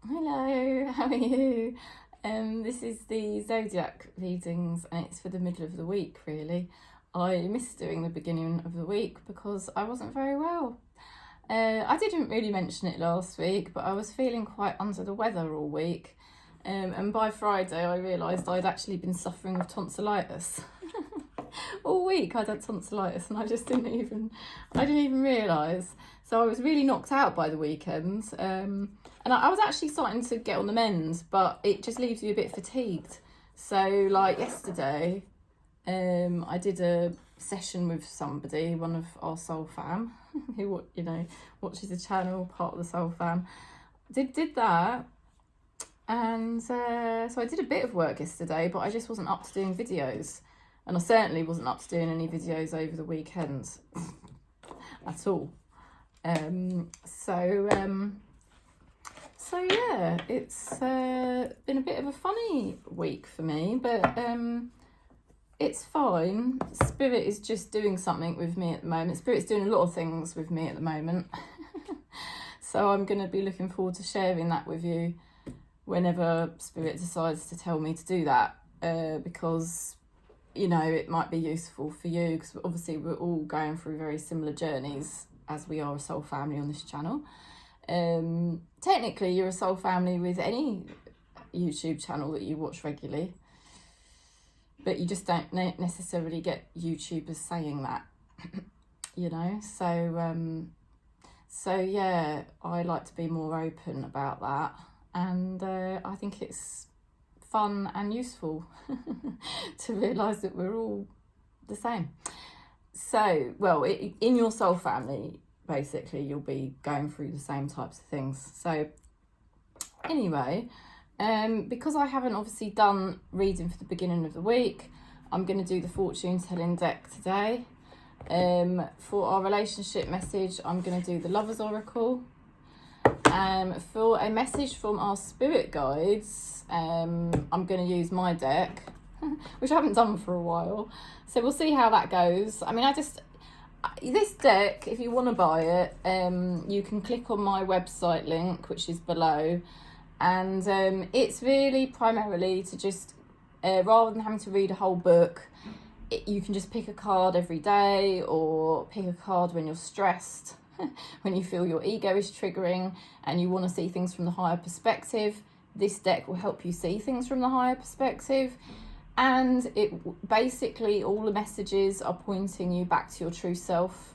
Hello, how are you? This is the Zodiac readings and it's for the middle of the week, really. I missed doing the beginning of the week because I wasn't very well. I didn't really mention it last week, but I was feeling quite under the weather all week. And by Friday I realised I'd actually been suffering with tonsillitis. All week I'd had tonsillitis and I didn't even realise. So I was really knocked out by the weekend. And I was actually starting to get on the mend, but it just leaves you a bit fatigued. So like yesterday, I did a session with somebody, one of our soul fam, who, you know, watches the channel, part of the soul fam. Did that. And so I did a bit of work yesterday, but I just wasn't up to doing videos. And I certainly wasn't up to doing any videos over the weekend at all. So yeah, it's been a bit of a funny week for me, but it's fine. Spirit is just doing something with me at the moment. Spirit's doing a lot of things with me at the moment. So I'm going to be looking forward to sharing that with you whenever Spirit decides to tell me to do that, because, you know, it might be useful for you, because obviously we're all going through very similar journeys as we are a soul family on this channel. Technically you're a soul family with any YouTube channel that you watch regularly, but you just don't necessarily get YouTubers saying that, you know. So yeah, I like to be more open about that, and I think it's fun and useful to realise that we're all the same. So, well, in your soul family, basically, you'll be going through the same types of things. So, anyway, because I haven't obviously done reading for the beginning of the week, I'm going to do the fortune telling deck today. For our relationship message, I'm going to do the Lover's Oracle. For a message from our spirit guides, I'm going to use my deck, which I haven't done for a while. So we'll see how that goes. I mean, this deck, if you want to buy it, you can click on my website link, which is below. And it's really primarily to just, rather than having to read a whole book, you can just pick a card every day, or pick a card when you're stressed, when you feel your ego is triggering and you want to see things from the higher perspective. This deck will help you see things from the higher perspective. And it basically, all the messages are pointing you back to your true self.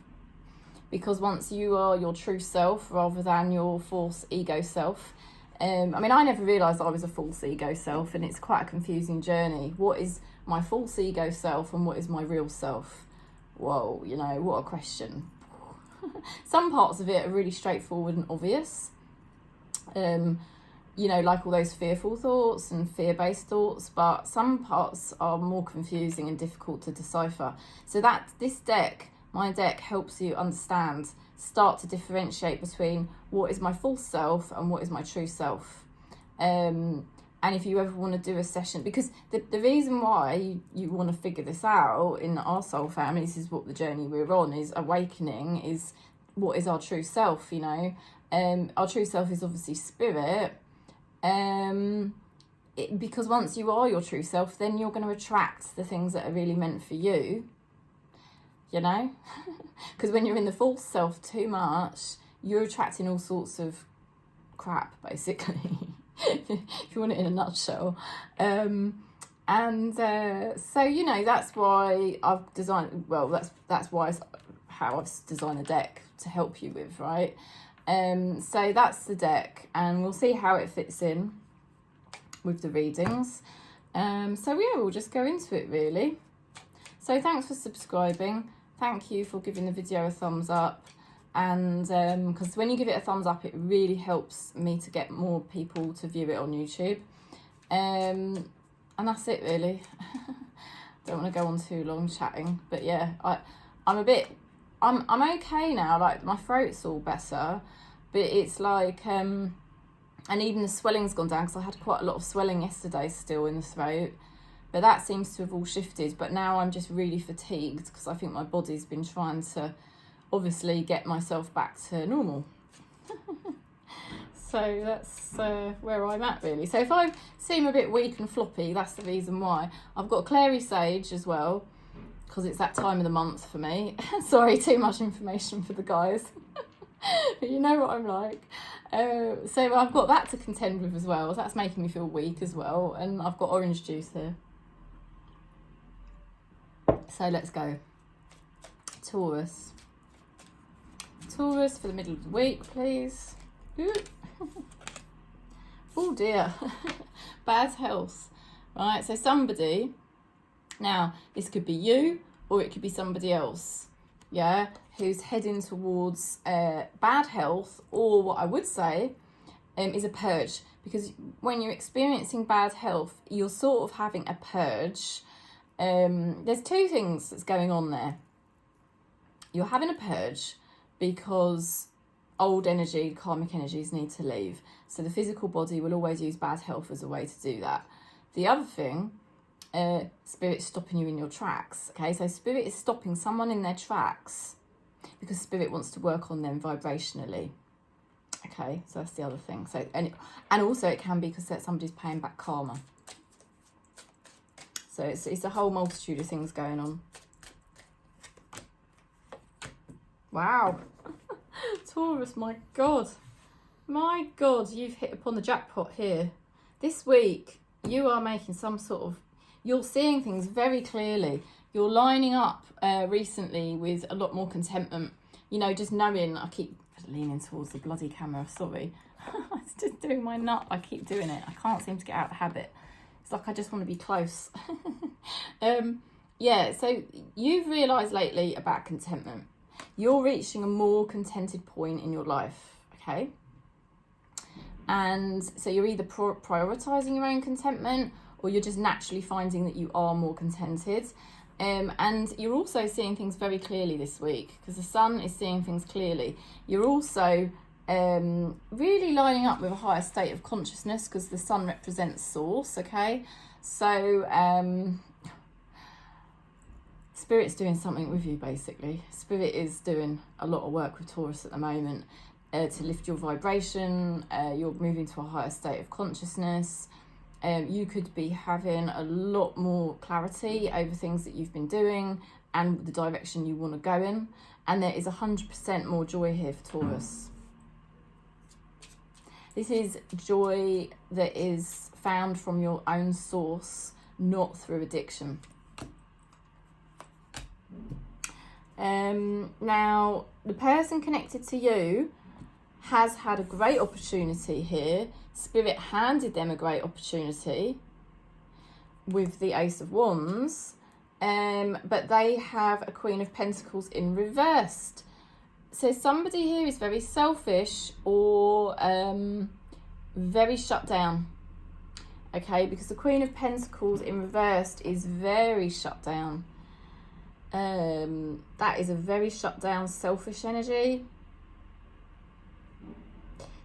Because once you are your true self rather than your false ego self, I mean, I never realised I was a false ego self, and it's quite a confusing journey. What is my false ego self and what is my real self? Whoa, you know, what a question. Some parts of it are really straightforward and obvious. You know, like all those fearful thoughts and fear-based thoughts, but some parts are more confusing and difficult to decipher. So this deck, my deck, helps you understand, start to differentiate between what is my false self and what is my true self. And if you ever want to do a session, because the reason why you want to figure this out in our soul family, this is what the journey we're on, is awakening, is what is our true self, you know. Our true self is obviously spirit. Because once you are your true self, then you're going to attract the things that are really meant for you, you know. Because when you're in the false self too much, you're attracting all sorts of crap, basically, if you want it in a nutshell. So, you know, that's why I've designed, well, that's why how I've designed the deck to help you with, right? So that's the deck, and we'll see how it fits in with the readings. So yeah, we'll just go into it, really. So thanks for subscribing. Thank you for giving the video a thumbs up. And because when you give it a thumbs up, it really helps me to get more people to view it on YouTube. And that's it, really. Don't want to go on too long chatting, but yeah, I'm okay now. Like, my throat's all better, but it's like and even the swelling's gone down, because I had quite a lot of swelling yesterday still in the throat, but that seems to have all shifted. But now I'm just really fatigued, because I think my body's been trying to obviously get myself back to normal. So that's where I'm at, really. So if I seem a bit weak and floppy, that's the reason why. I've got clary sage as well, because it's that time of the month for me. Sorry, too much information for the guys. But you know what I'm like. So I've got that to contend with as well. So that's making me feel weak as well. And I've got orange juice here. So let's go. Taurus. Taurus for the middle of the week, please. Oh dear. Bad health. Right, so somebody, now this could be you or it could be somebody else, yeah, who's heading towards bad health, or what I would say is a purge. Because when you're experiencing bad health, you're sort of having a purge. There's two things that's going on there. You're having a purge because old energy, karmic energies need to leave. So the physical body will always use bad health as a way to do that. The other thing, spirit's stopping you in your tracks. Okay, so spirit is stopping someone in their tracks because spirit wants to work on them vibrationally. Okay, so that's the other thing. So and also it can be because somebody's paying back karma. So it's a whole multitude of things going on. Wow. Taurus, my God, you've hit upon the jackpot here. This week, you are making some sort of, you're seeing things very clearly. You're lining up recently with a lot more contentment. You know, just knowing, I keep leaning towards the bloody camera, sorry. It's just doing my nut, I keep doing it. I can't seem to get out of the habit. It's like I just want to be close. Yeah, so you've realised lately about contentment. You're reaching a more contented point in your life, okay? And so you're either prioritising your own contentment, or you're just naturally finding that you are more contented. And you're also seeing things very clearly this week, because the sun is seeing things clearly. You're also really lining up with a higher state of consciousness, because the sun represents source, okay? So Spirit's doing something with you, basically. Spirit is doing a lot of work with Taurus at the moment to lift your vibration. You're moving to a higher state of consciousness. You could be having a lot more clarity over things that you've been doing and the direction you want to go in. And there is 100% more joy here for Taurus. This is joy that is found from your own source, not through addiction. Now, the person connected to you has had a great opportunity here. Spirit handed them a great opportunity with the Ace of Wands, but they have a Queen of Pentacles in reversed. So somebody here is very selfish or very shut down. Okay, because the Queen of Pentacles in reversed is very shut down. That is a very shut down, selfish energy.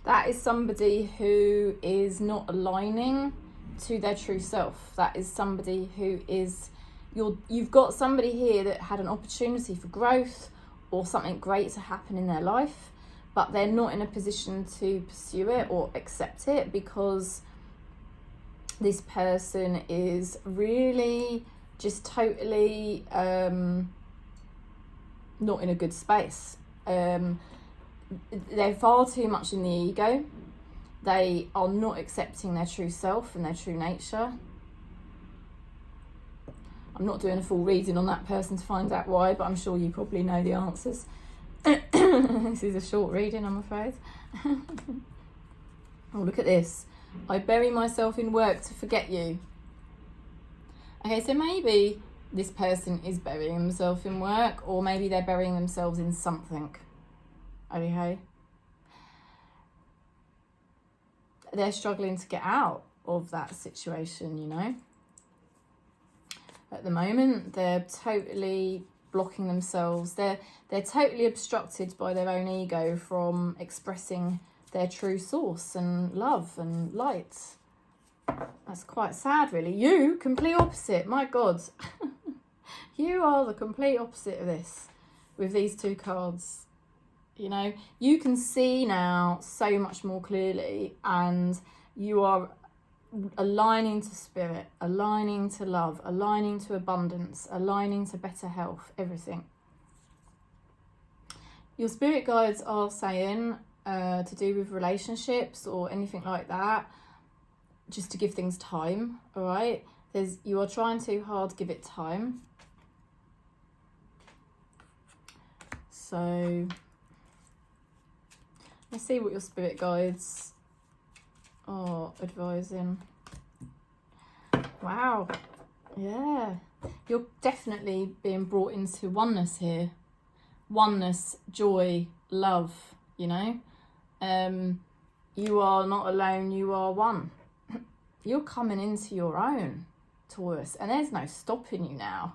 That is somebody who is not aligning to their true self. That is somebody who is, you've got somebody here that had an opportunity for growth or something great to happen in their life, but they're not in a position to pursue it or accept it because this person is really just totally not in a good space. They're far too much in the ego. They are not accepting their true self and their true nature. I'm not doing a full reading on that person to find out why, but I'm sure you probably know the answers. This is a short reading, I'm afraid. Oh, look at this. I bury myself in work to forget you. Okay, so maybe this person is burying themselves in work, or maybe they're burying themselves in something. Okay? They're struggling to get out of that situation, you know. At the moment, they're totally blocking themselves. They're totally obstructed by their own ego from expressing their true source and love and light. That's quite sad, really. You, complete opposite. My God. You are the complete opposite of this with these two cards. You know, you can see now so much more clearly, and you are aligning to spirit, aligning to love, aligning to abundance, aligning to better health, everything. Your spirit guides are saying to do with relationships or anything like that, just to give things time, all right? You are trying too hard, give it time. So let's see what your spirit guides are advising. Wow. Yeah. You're definitely being brought into oneness here. Oneness, joy, love, you know. You are not alone, you are one. You're coming into your own, Taurus, and there's no stopping you now.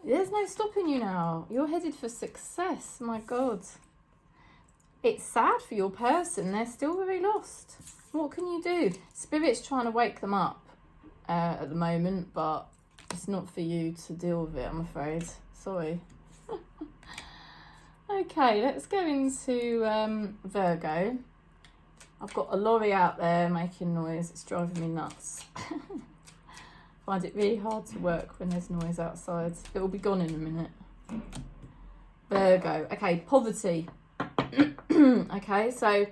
There's no stopping you now. You're headed for success, my God. It's sad for your person. They're still very lost. What can you do? Spirit's trying to wake them up at the moment, but it's not for you to deal with it, I'm afraid. Sorry. Okay, let's go into Virgo. I've got a lorry out there making noise. It's driving me nuts. Find it really hard to work when there's noise outside. It will be gone in a minute. Virgo. Okay, poverty. Okay, so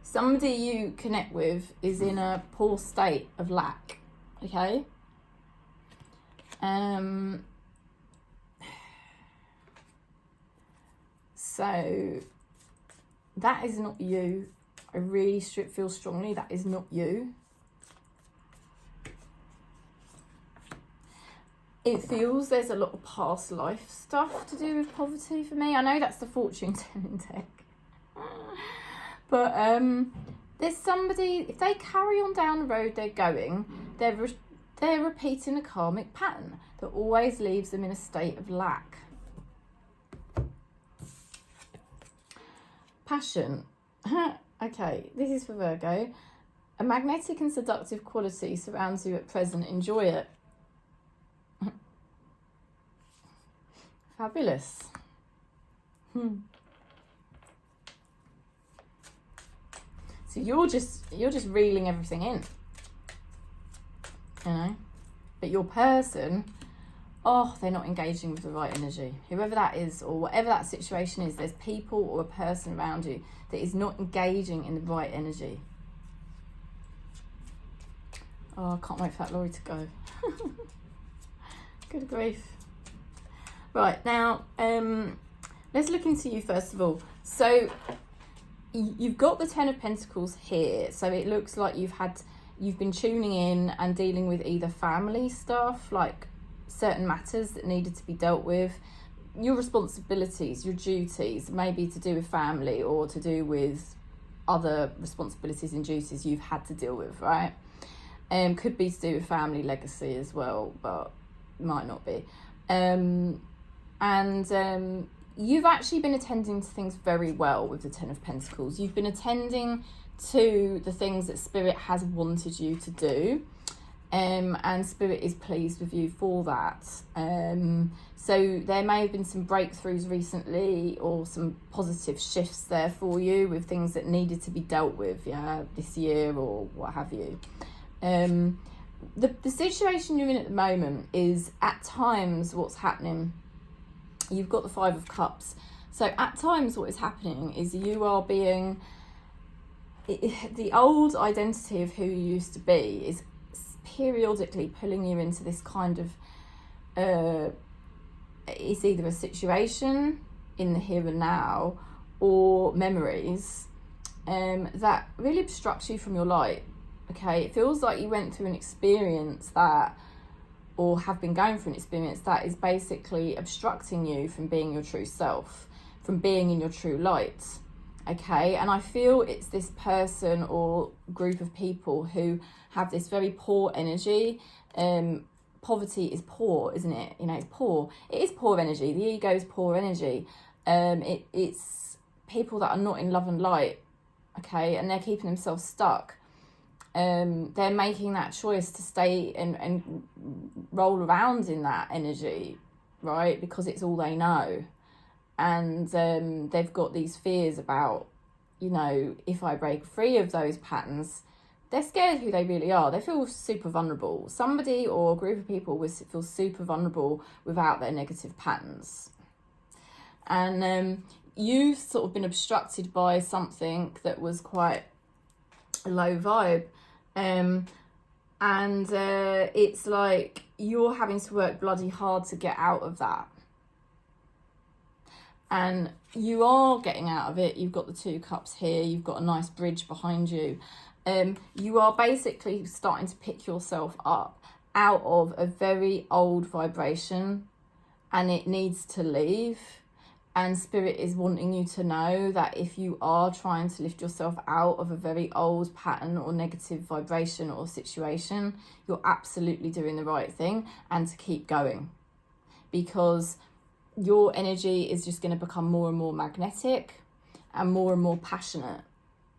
somebody you connect with is in a poor state of lack. Okay. So that is not you. I really feel strongly that is not you. It feels there's a lot of past life stuff to do with poverty for me. I know that's the fortune telling deck. But there's somebody, if they carry on down the road they're going, they're repeating a karmic pattern that always leaves them in a state of lack. Passion. Okay, this is for Virgo. A magnetic and seductive quality surrounds you at present. Enjoy it. Fabulous. So you're just reeling everything in, you know, but your person, they're not engaging with the right energy. Whoever that is, or whatever that situation is, there's people or a person around you that is not engaging in the right energy. Oh, I can't wait for that lorry to go. Good grief. Right, now, let's look into you first of all. So you've got the Ten of Pentacles here. So it looks like you've been tuning in and dealing with either family stuff, like certain matters that needed to be dealt with, your responsibilities, your duties, maybe to do with family or to do with other responsibilities and duties you've had to deal with, right? Could be to do with family legacy as well, but might not be. You've actually been attending to things very well with the Ten of Pentacles. You've been attending to the things that Spirit has wanted you to do, and Spirit is pleased with you for that. So there may have been some breakthroughs recently or some positive shifts there for you with things that needed to be dealt with, this year or what have you. The situation you're in at the moment is, at times, what's happening, you've got the Five of Cups. So at times what is happening is you are being, the old identity of who you used to be is periodically pulling you into this kind of, it's either a situation in the here and now or memories that really obstruct you from your light. Okay, it feels like you went through an experience that, or have been going through an experience that is basically obstructing you from being your true self, from being in your true light. Okay, and I feel it's this person or group of people who have this very poor energy. Poverty is poor, isn't it? You know, it's poor. It is poor energy. The ego is poor energy. It's people that are not in love and light. Okay, and they're keeping themselves stuck. They're making that choice to stay and roll around in that energy, right? Because it's all they know. and they've got these fears about, you know, if I break free of those patterns, they're scared who they really are. They feel super vulnerable. Somebody or a group of people will feel super vulnerable without their negative patterns. And you've sort of been obstructed by something that was quite a low vibe. It's like you're having to work bloody hard to get out of that. And you are getting out of it. You've got the 2 cups here. You've got a nice bridge behind you. You are basically starting to pick yourself up out of a very old vibration, and it needs to leave. And Spirit is wanting you to know that if you are trying to lift yourself out of a very old pattern or negative vibration or situation, you're absolutely doing the right thing, and to keep going, because your energy is just going to become more and more magnetic and more passionate.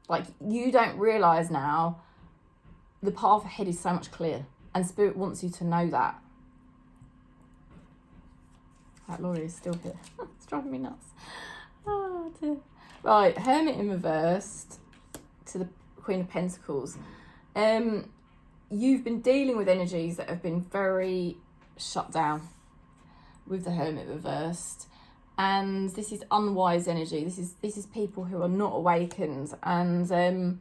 Like, you don't realise now the path ahead is so much clearer, and Spirit wants you to know that. That Laurie is still here. It's driving me nuts. Oh dear. Right, Hermit in reversed to the Queen of Pentacles. You've been dealing with energies that have been very shut down with the Hermit reversed, and this is unwise energy. This is people who are not awakened, and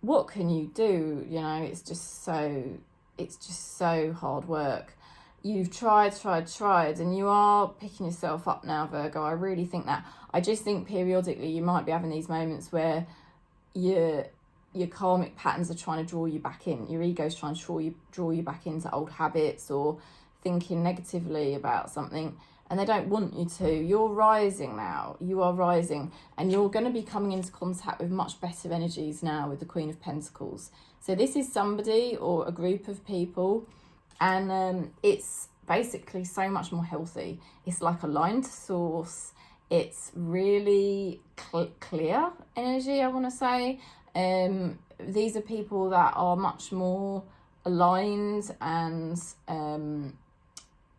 what can you do? You know, it's just so hard work. You've tried, and you are picking yourself up now, Virgo. I really think that. I just think periodically you might be having these moments where your karmic patterns are trying to draw you back in. Your ego's trying to draw you back into old habits or thinking negatively about something, and they don't want you to. You're rising now. You are rising, and you're going to be coming into contact with much better energies now with the Queen of Pentacles. So this is somebody or a group of people, and it's basically so much more healthy. It's like a line to source. It's really clear energy, I want to say. These are people that are much more aligned and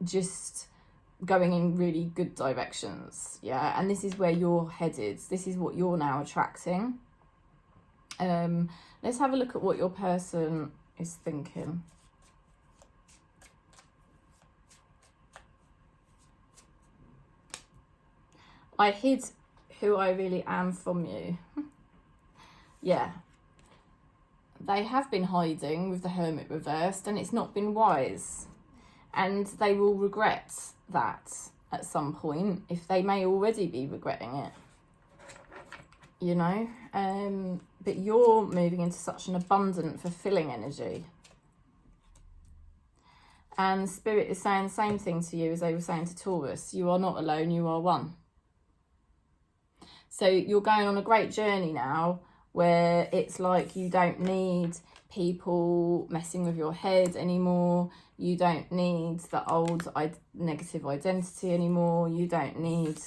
just going in really good directions. Yeah, and this is where you're headed. This is what you're now attracting. Let's have a look at what your person is thinking. I hid who I really am from you. Yeah. They have been hiding with the Hermit reversed, and it's not been wise. And they will regret that at some point, if they may already be regretting it. You know? But you're moving into such an abundant, fulfilling energy. And Spirit is saying the same thing to you as they were saying to Taurus. You are not alone, you are one. So you're going on a great journey now, where it's like you don't need people messing with your head anymore. You don't need the old negative identity anymore. You don't need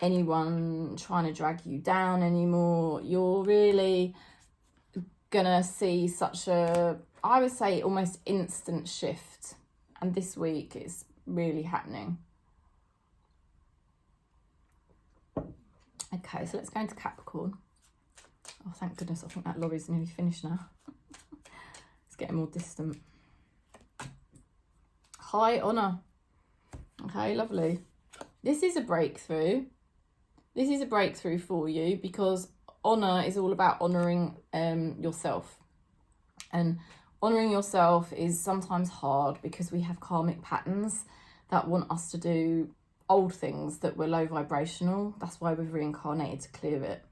anyone trying to drag you down anymore. You're really gonna see such a, I would say, almost instant shift. And this week it's really happening. Okay, so let's go into Capricorn. Oh, thank goodness, I think that lorry's nearly finished now. It's getting more distant. High honour. Okay, lovely. This is a breakthrough. This is a breakthrough for you, because honour is all about honouring yourself. And honouring yourself is sometimes hard because we have karmic patterns that want us to do old things that were low vibrational. That's why we've reincarnated to clear it.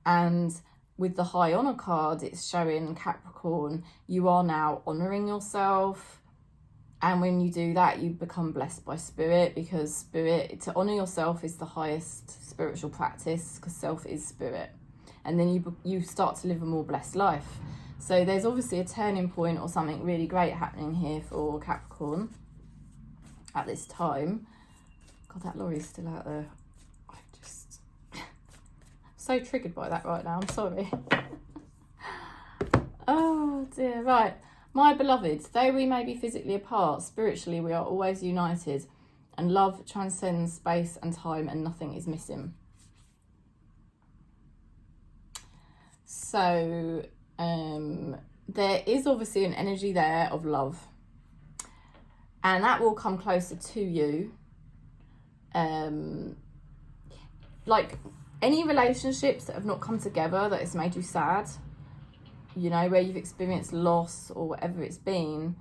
And with the high honour card, it's showing Capricorn, you are now honouring yourself. And when you do that, you become blessed by Spirit, because Spirit, to honour yourself is the highest spiritual practice, because self is Spirit. And then you start to live a more blessed life. So there's obviously a turning point or something really great happening here for Capricorn at this time. God, that lorry's still out there. I'm just so triggered by that right now. I'm sorry. Oh dear. Right. My beloveds, though we may be physically apart, spiritually we are always united. And love transcends space and time, and nothing is missing. So there is obviously an energy there of love, and that will come closer to you. Like any relationships that have not come together, that has made you sad, you know, where you've experienced loss or whatever it's been,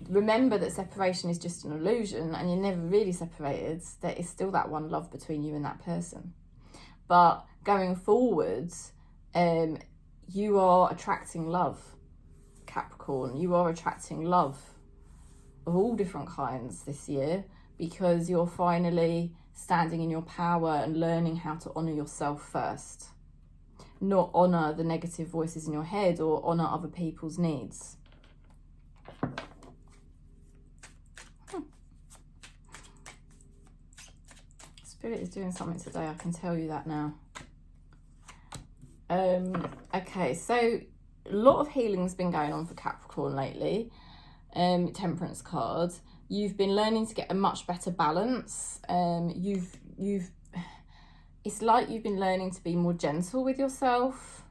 remember that separation is just an illusion, and you're never really separated. There is still that one love between you and that person. But going forwards, you are attracting love, Capricorn. You are attracting love of all different kinds this year, because you're finally standing in your power and learning how to honour yourself first. Not honour the negative voices in your head or honour other people's needs. Spirit is doing something today, I can tell you that now. Okay, so a lot of healing's been going on for Capricorn lately. Temperance card. You've been learning to get a much better balance. It's like you've been learning to be more gentle with yourself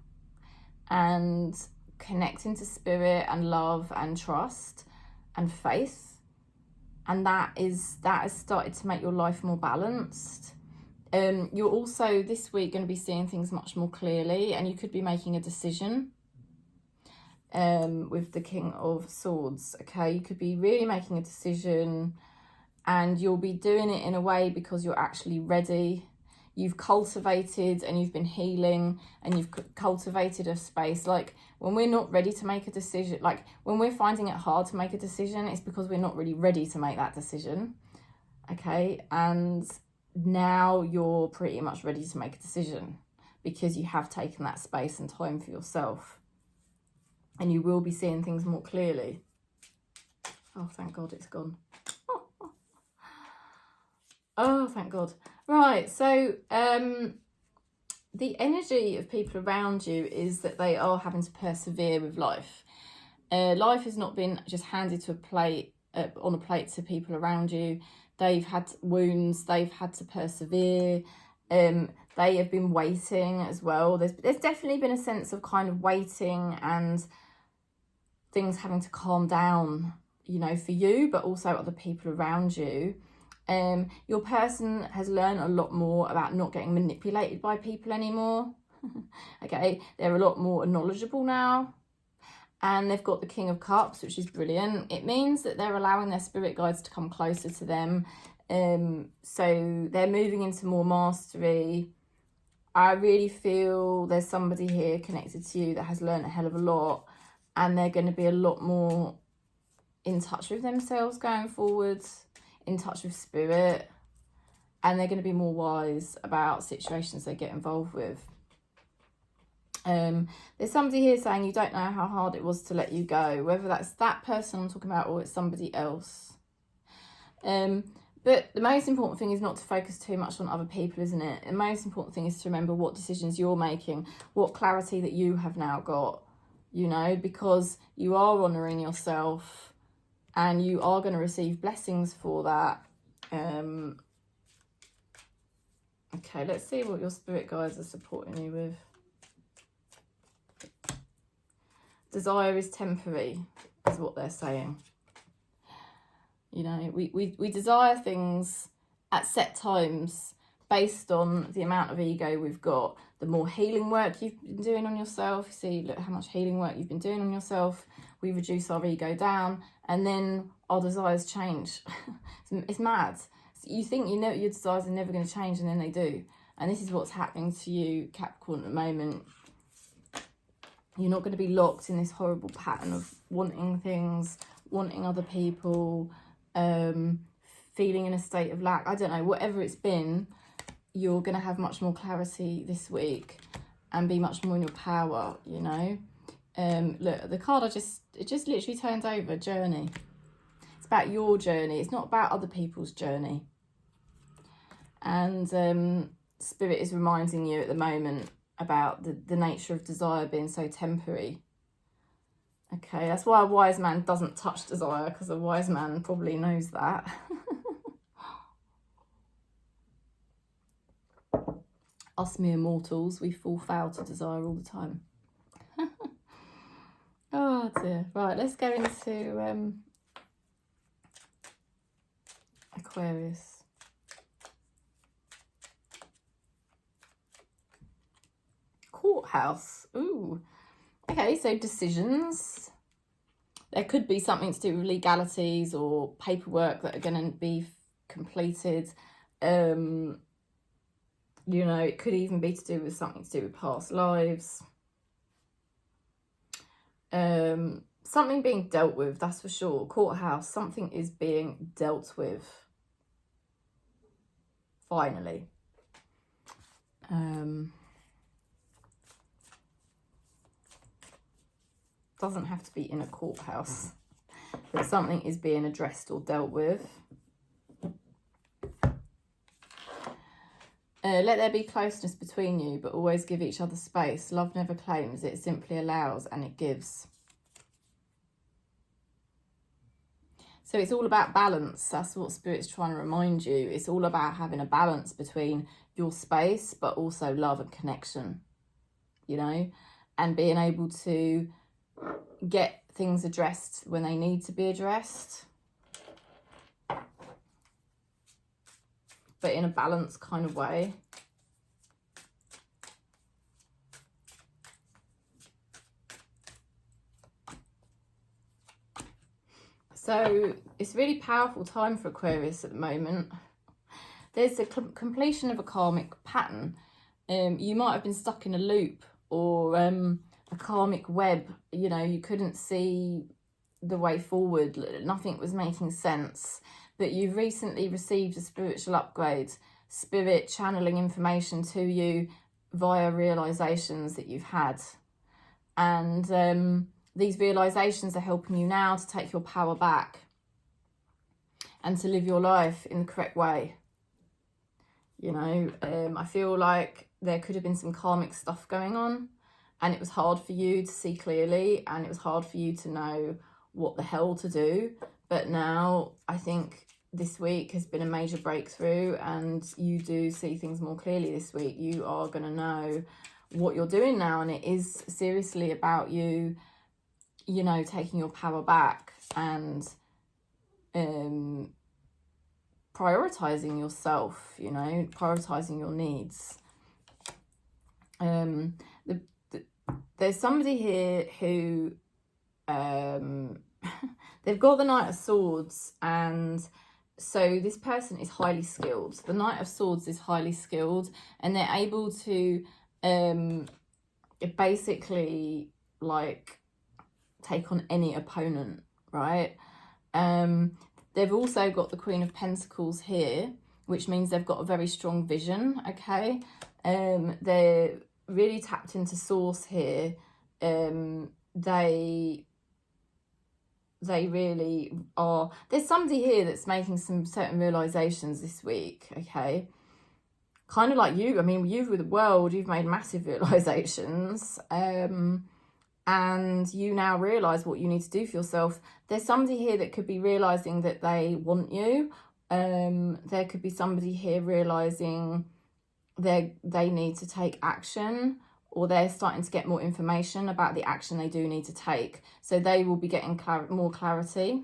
and connecting to spirit and love and trust and faith. And that has started to make your life more balanced. You're also this week going to be seeing things much more clearly, and you could be making a decision with the King of Swords. Okay, you could be really making a decision, and you'll be doing it in a way because you're actually ready. You've cultivated and you've been healing, and you've cultivated a space. Like when we're not ready to make a decision, like when we're finding it hard to make a decision, it's because we're not really ready to make that decision. Okay, and now you're pretty much ready to make a decision because you have taken that space and time for yourself, and you will be seeing things more clearly. Oh, thank God it's gone. Oh, thank God. Right, so the energy of people around you is that they are having to persevere with life. Life has not been just handed to a plate, on a plate to people around you. They've had wounds, they've had to persevere. They have been waiting as well. There's definitely been a sense of kind of waiting and things having to calm down, you know, for you, but also other people around you. Your person has learned a lot more about not getting manipulated by people anymore. Okay, they're a lot more knowledgeable now, and they've got the King of Cups, which is brilliant. It means that they're allowing their spirit guides to come closer to them, so they're moving into more mastery. I really feel there's somebody here connected to you that has learned a hell of a lot, and they're going to be a lot more in touch with themselves going forwards, in touch with spirit, and they're going to be more wise about situations they get involved with. There's somebody here saying you don't know how hard it was to let you go, whether that's that person I'm talking about or it's somebody else. But the most important thing is not to focus too much on other people, isn't it? The most important thing is to remember what decisions you're making, what clarity that you have now got, you know, because you are honouring yourself and you are going to receive blessings for that. Okay, let's see what your spirit guides are supporting you with. Desire is temporary, is what they're saying. You know, we desire things at set times based on the amount of ego we've got. The more healing work you've been doing on yourself, you see, look how much healing work you've been doing on yourself. We reduce our ego down, and then our desires change. It's mad. You think you know your desires are never going to change, and then they do. And this is what's happening to you, Capricorn, at the moment. You're not going to be locked in this horrible pattern of wanting things, wanting other people, feeling in a state of lack. I don't know, whatever it's been, you're going to have much more clarity this week and be much more in your power, you know. Look, the card it just literally turned over, journey. It's about your journey. It's not about other people's journey. And Spirit is reminding you at the moment about the nature of desire being so temporary. Okay, that's why a wise man doesn't touch desire, because a wise man probably knows that. Us mere mortals, we fall foul to desire all the time. Oh dear. Right, let's go into Aquarius. Courthouse. Ooh. Okay, so decisions. There could be something to do with legalities or paperwork that are going to be completed. You know, it could even be to do with something to do with past lives. Something being dealt with, that's for sure. Courthouse, something is being dealt with. Finally. Doesn't have to be in a courthouse, but something is being addressed or dealt with. Let there be closeness between you, but always give each other space. Love never claims, it simply allows and it gives. So it's all about balance. That's what Spirit's trying to remind you. It's all about having a balance between your space, but also love and connection, you know, and being able to get things addressed when they need to be addressed, but in a balanced kind of way. So it's a really powerful time for Aquarius at the moment. There's the completion of a karmic pattern. You might have been stuck in a loop or a karmic web. You know, you couldn't see the way forward. Nothing was making sense. But you've recently received a spiritual upgrade. Spirit channeling information to you via realizations that you've had. And these realizations are helping you now to take your power back and to live your life in the correct way. You know, I feel like there could have been some karmic stuff going on and it was hard for you to see clearly and it was hard for you to know what the hell to do. But now I think this week has been a major breakthrough and you do see things more clearly this week. You are going to know what you're doing now, and it is seriously about you, you know, taking your power back and prioritizing yourself, you know, prioritizing your needs. There's somebody here who they've got the Knight of Swords, and so this person is highly skilled. The Knight of Swords is highly skilled, and they're able to basically like take on any opponent, right? They've also got the Queen of Pentacles here, which means they've got a very strong vision, okay? They're really tapped into source here. They really are. There's somebody here that's making some certain realizations this week, okay? Kind of like you. I mean, you with the world, you've made massive realizations. And you now realise what you need to do for yourself. There's somebody here that could be realising that they want you. There could be somebody here realising they need to take action, or they're starting to get more information about the action they do need to take. So they will be getting more clarity.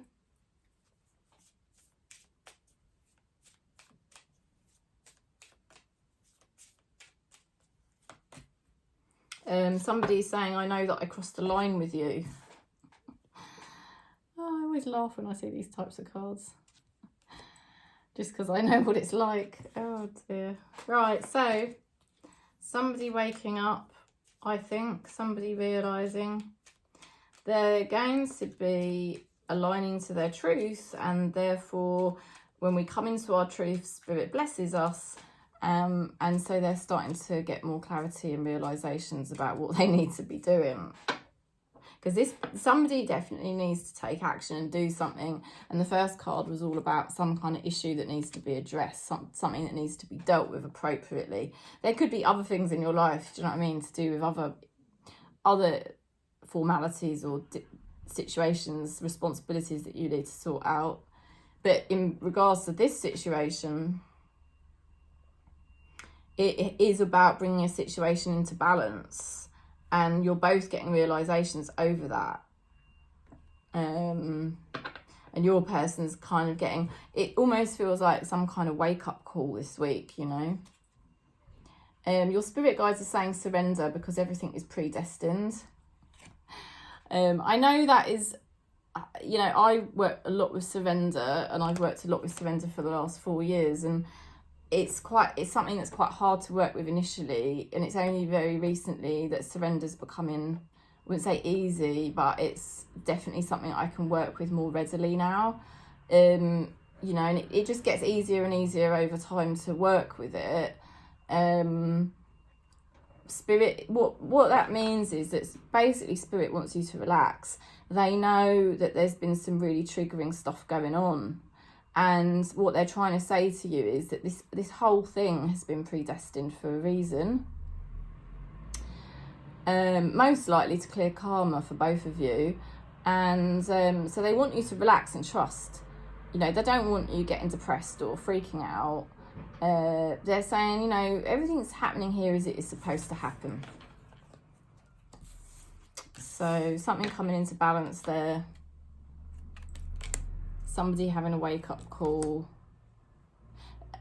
Somebody's saying, I know that I crossed the line with you. Oh, I always laugh when I see these types of cards. Just because I know what it's like. Oh dear. Right, so somebody waking up, I think. Somebody realising they're going to be aligning to their truth, and therefore when we come into our truth, Spirit blesses us. And so they're starting to get more clarity and realizations about what they need to be doing. Because somebody definitely needs to take action and do something. And the first card was all about some kind of issue that needs to be addressed, something that needs to be dealt with appropriately. There could be other things in your life, do you know what I mean, to do with other formalities or situations, responsibilities that you need to sort out. But in regards to this situation, it is about bringing a situation into balance, and you're both getting realizations over that. And your person's kind of getting, it almost feels like some kind of wake-up call this week, you know. Your spirit guides are saying surrender because everything is predestined. I know that is, you know, I work a lot with surrender, and I've worked a lot with surrender for the last 4 years, and it's something that's quite hard to work with initially, and it's only very recently that surrender's becoming, I wouldn't say easy, but it's definitely something I can work with more readily now. You know, and it just gets easier and easier over time to work with it. Spirit, what that means is that basically Spirit wants you to relax. They know that there's been some really triggering stuff going on, and what they're trying to say to you is that this whole thing has been predestined for a reason, most likely to clear karma for both of you. And so they want you to relax and trust. You know, they don't want you getting depressed or freaking out. They're saying, you know, everything that's happening here is it is supposed to happen. So something coming into balance there. Somebody having a wake-up call.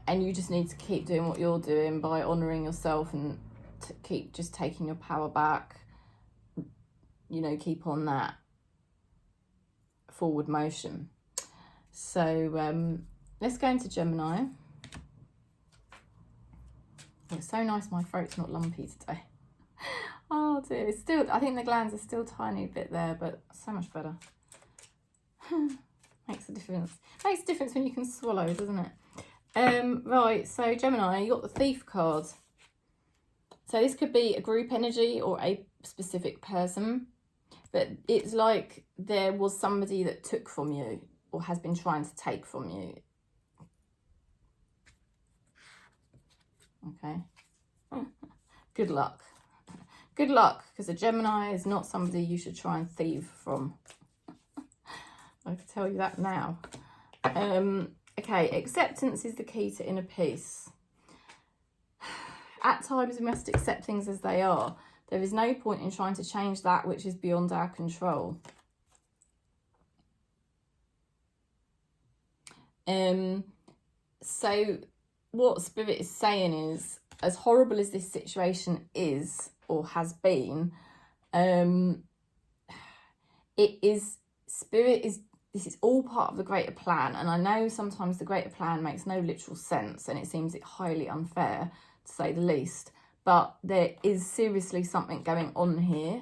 And you just need to keep doing what you're doing by honouring yourself and keep just taking your power back. You know, keep on that forward motion. So let's go into Gemini. It's so nice my throat's not lumpy today. Oh dear, it's still, I think the glands are still tiny bit there, but so much better. Makes a difference. Makes a difference when you can swallow, doesn't it? Right, so Gemini, you got the Thief card. So this could be a group energy or a specific person, but it's like there was somebody that took from you or has been trying to take from you. Okay. Good luck. Good luck, because a Gemini is not somebody you should try and thieve from. I can tell you that now. Okay, acceptance is the key to inner peace. At times we must accept things as they are. There is no point in trying to change that which is beyond our control. So what Spirit is saying is, as horrible as this situation is or has been, it is, Spirit is, this is all part of the greater plan. And I know sometimes the greater plan makes no literal sense, and it seems highly unfair, to say the least. But there is seriously something going on here.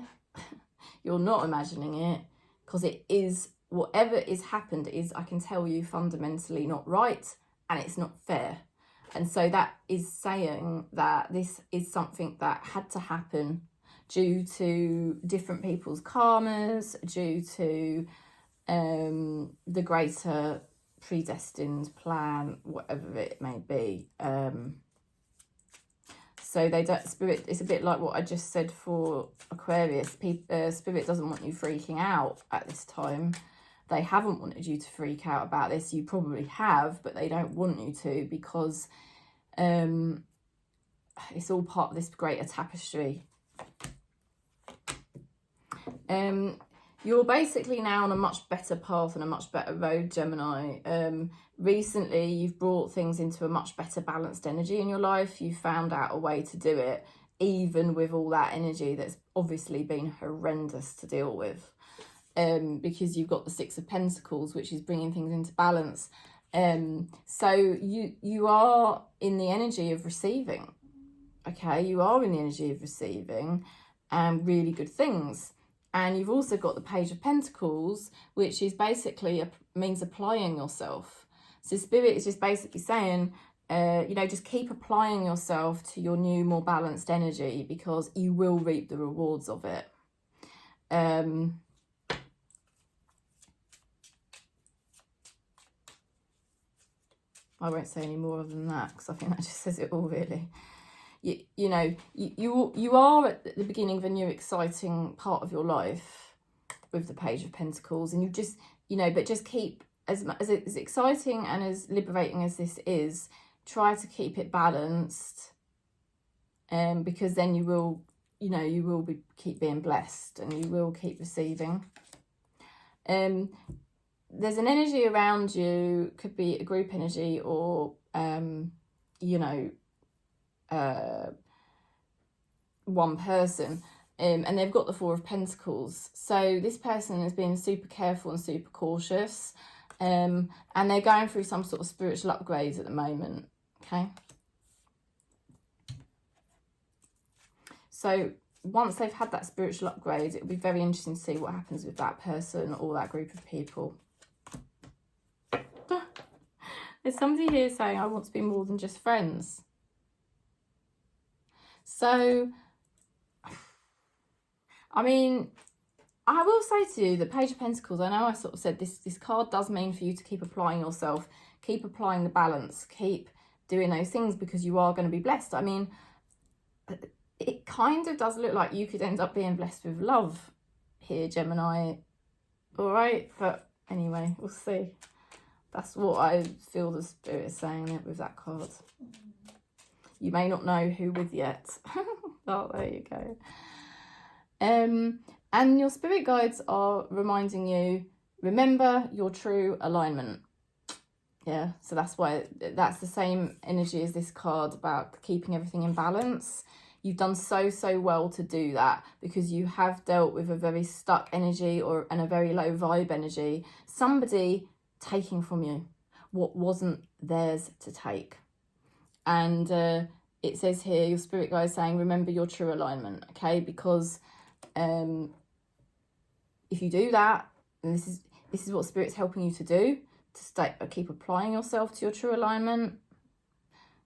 You're not imagining it, because it is, whatever is happened is, I can tell you, fundamentally not right, and it's not fair. And so that is saying that this is something that had to happen due to different people's karmas, due to the greater predestined plan, whatever it may be. So they don't, Spirit, it's a bit like what I just said for Aquarius. Spirit doesn't want you freaking out at this time. They haven't wanted you to freak out about this. You probably have, but they don't want you to, because it's all part of this greater tapestry. You're basically now on a much better path and a much better road, Gemini. Recently, you've brought things into a much better balanced energy in your life. You found out a way to do it, even with all that energy that's obviously been horrendous to deal with. Because you've got the Six of Pentacles, which is bringing things into balance. So you are in the energy of receiving. Okay, you are in the energy of receiving and really good things. And you've also got the Page of Pentacles, which is basically means applying yourself. So Spirit is just basically saying, you know, just keep applying yourself to your new, more balanced energy, because you will reap the rewards of it. I won't say any more than that, because I think that just says it all, really. You know, you are at the beginning of a new exciting part of your life. with the Page of Pentacles, and you just, you know, but just keep, as exciting and as liberating as this is, try to keep it balanced, because then you will, you know, you will keep being blessed, and you will keep receiving. There's an energy around you, could be a group energy, or you know, one person, and they've got the Four of Pentacles. So this person is being super careful and super cautious, and they're going through some sort of spiritual upgrades at the moment. Okay, so once they've had that spiritual upgrade, it'll be very interesting to see what happens with that person or that group of people. There's somebody here saying, I want to be more than just friends. So, I mean, I will say to you, the Page of Pentacles, I know I sort of said this card does mean for you to keep applying yourself, keep applying the balance, keep doing those things, because you are going to be blessed. I mean, it kind of does look like you could end up being blessed with love here, Gemini. All right, but anyway, we'll see. That's what I feel the Spirit is saying with that card. You may not know who with yet. Oh, there you go. And your spirit guides are reminding you, remember your true alignment. Yeah, so that's why, that's the same energy as this card about keeping everything in balance. You've done so well to do that, because you have dealt with a very stuck energy and a very low vibe energy. Somebody taking from you what wasn't theirs to take. And it says here, your spirit guide is saying, remember your true alignment, okay? Because if you do that, and this is what Spirit's helping you to do, to keep applying yourself to your true alignment,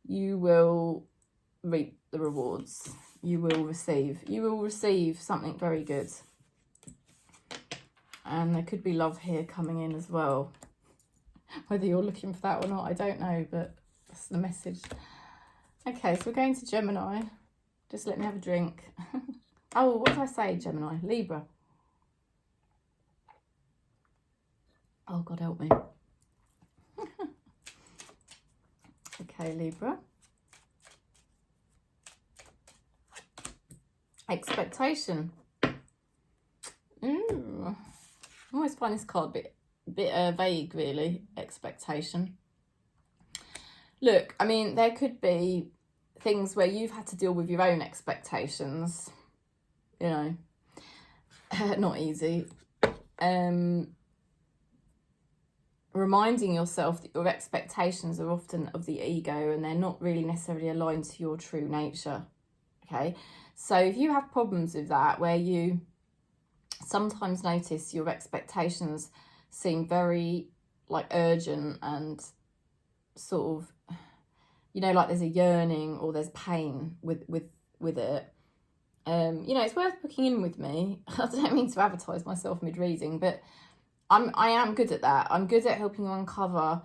you will reap the rewards. You will receive something very good. And there could be love here coming in as well. Whether you're looking for that or not, I don't know, but that's the message. Okay, so we're going to Gemini. Just let me have a drink. Oh, what did I say, Gemini? Libra. Oh, God help me. Okay, Libra. Expectation. I always find this card a bit vague, really. Expectation. Look, I mean, there could be things where you've had to deal with your own expectations. You know, not easy. Reminding yourself that your expectations are often of the ego, and they're not really necessarily aligned to your true nature. Okay, so if you have problems with that, where you sometimes notice your expectations seem very like urgent and sort of, you know, like there's a yearning or there's pain with it, you know, it's worth booking in with me. I don't mean to advertise myself mid-reading, but I am good at that. I'm good at helping you uncover,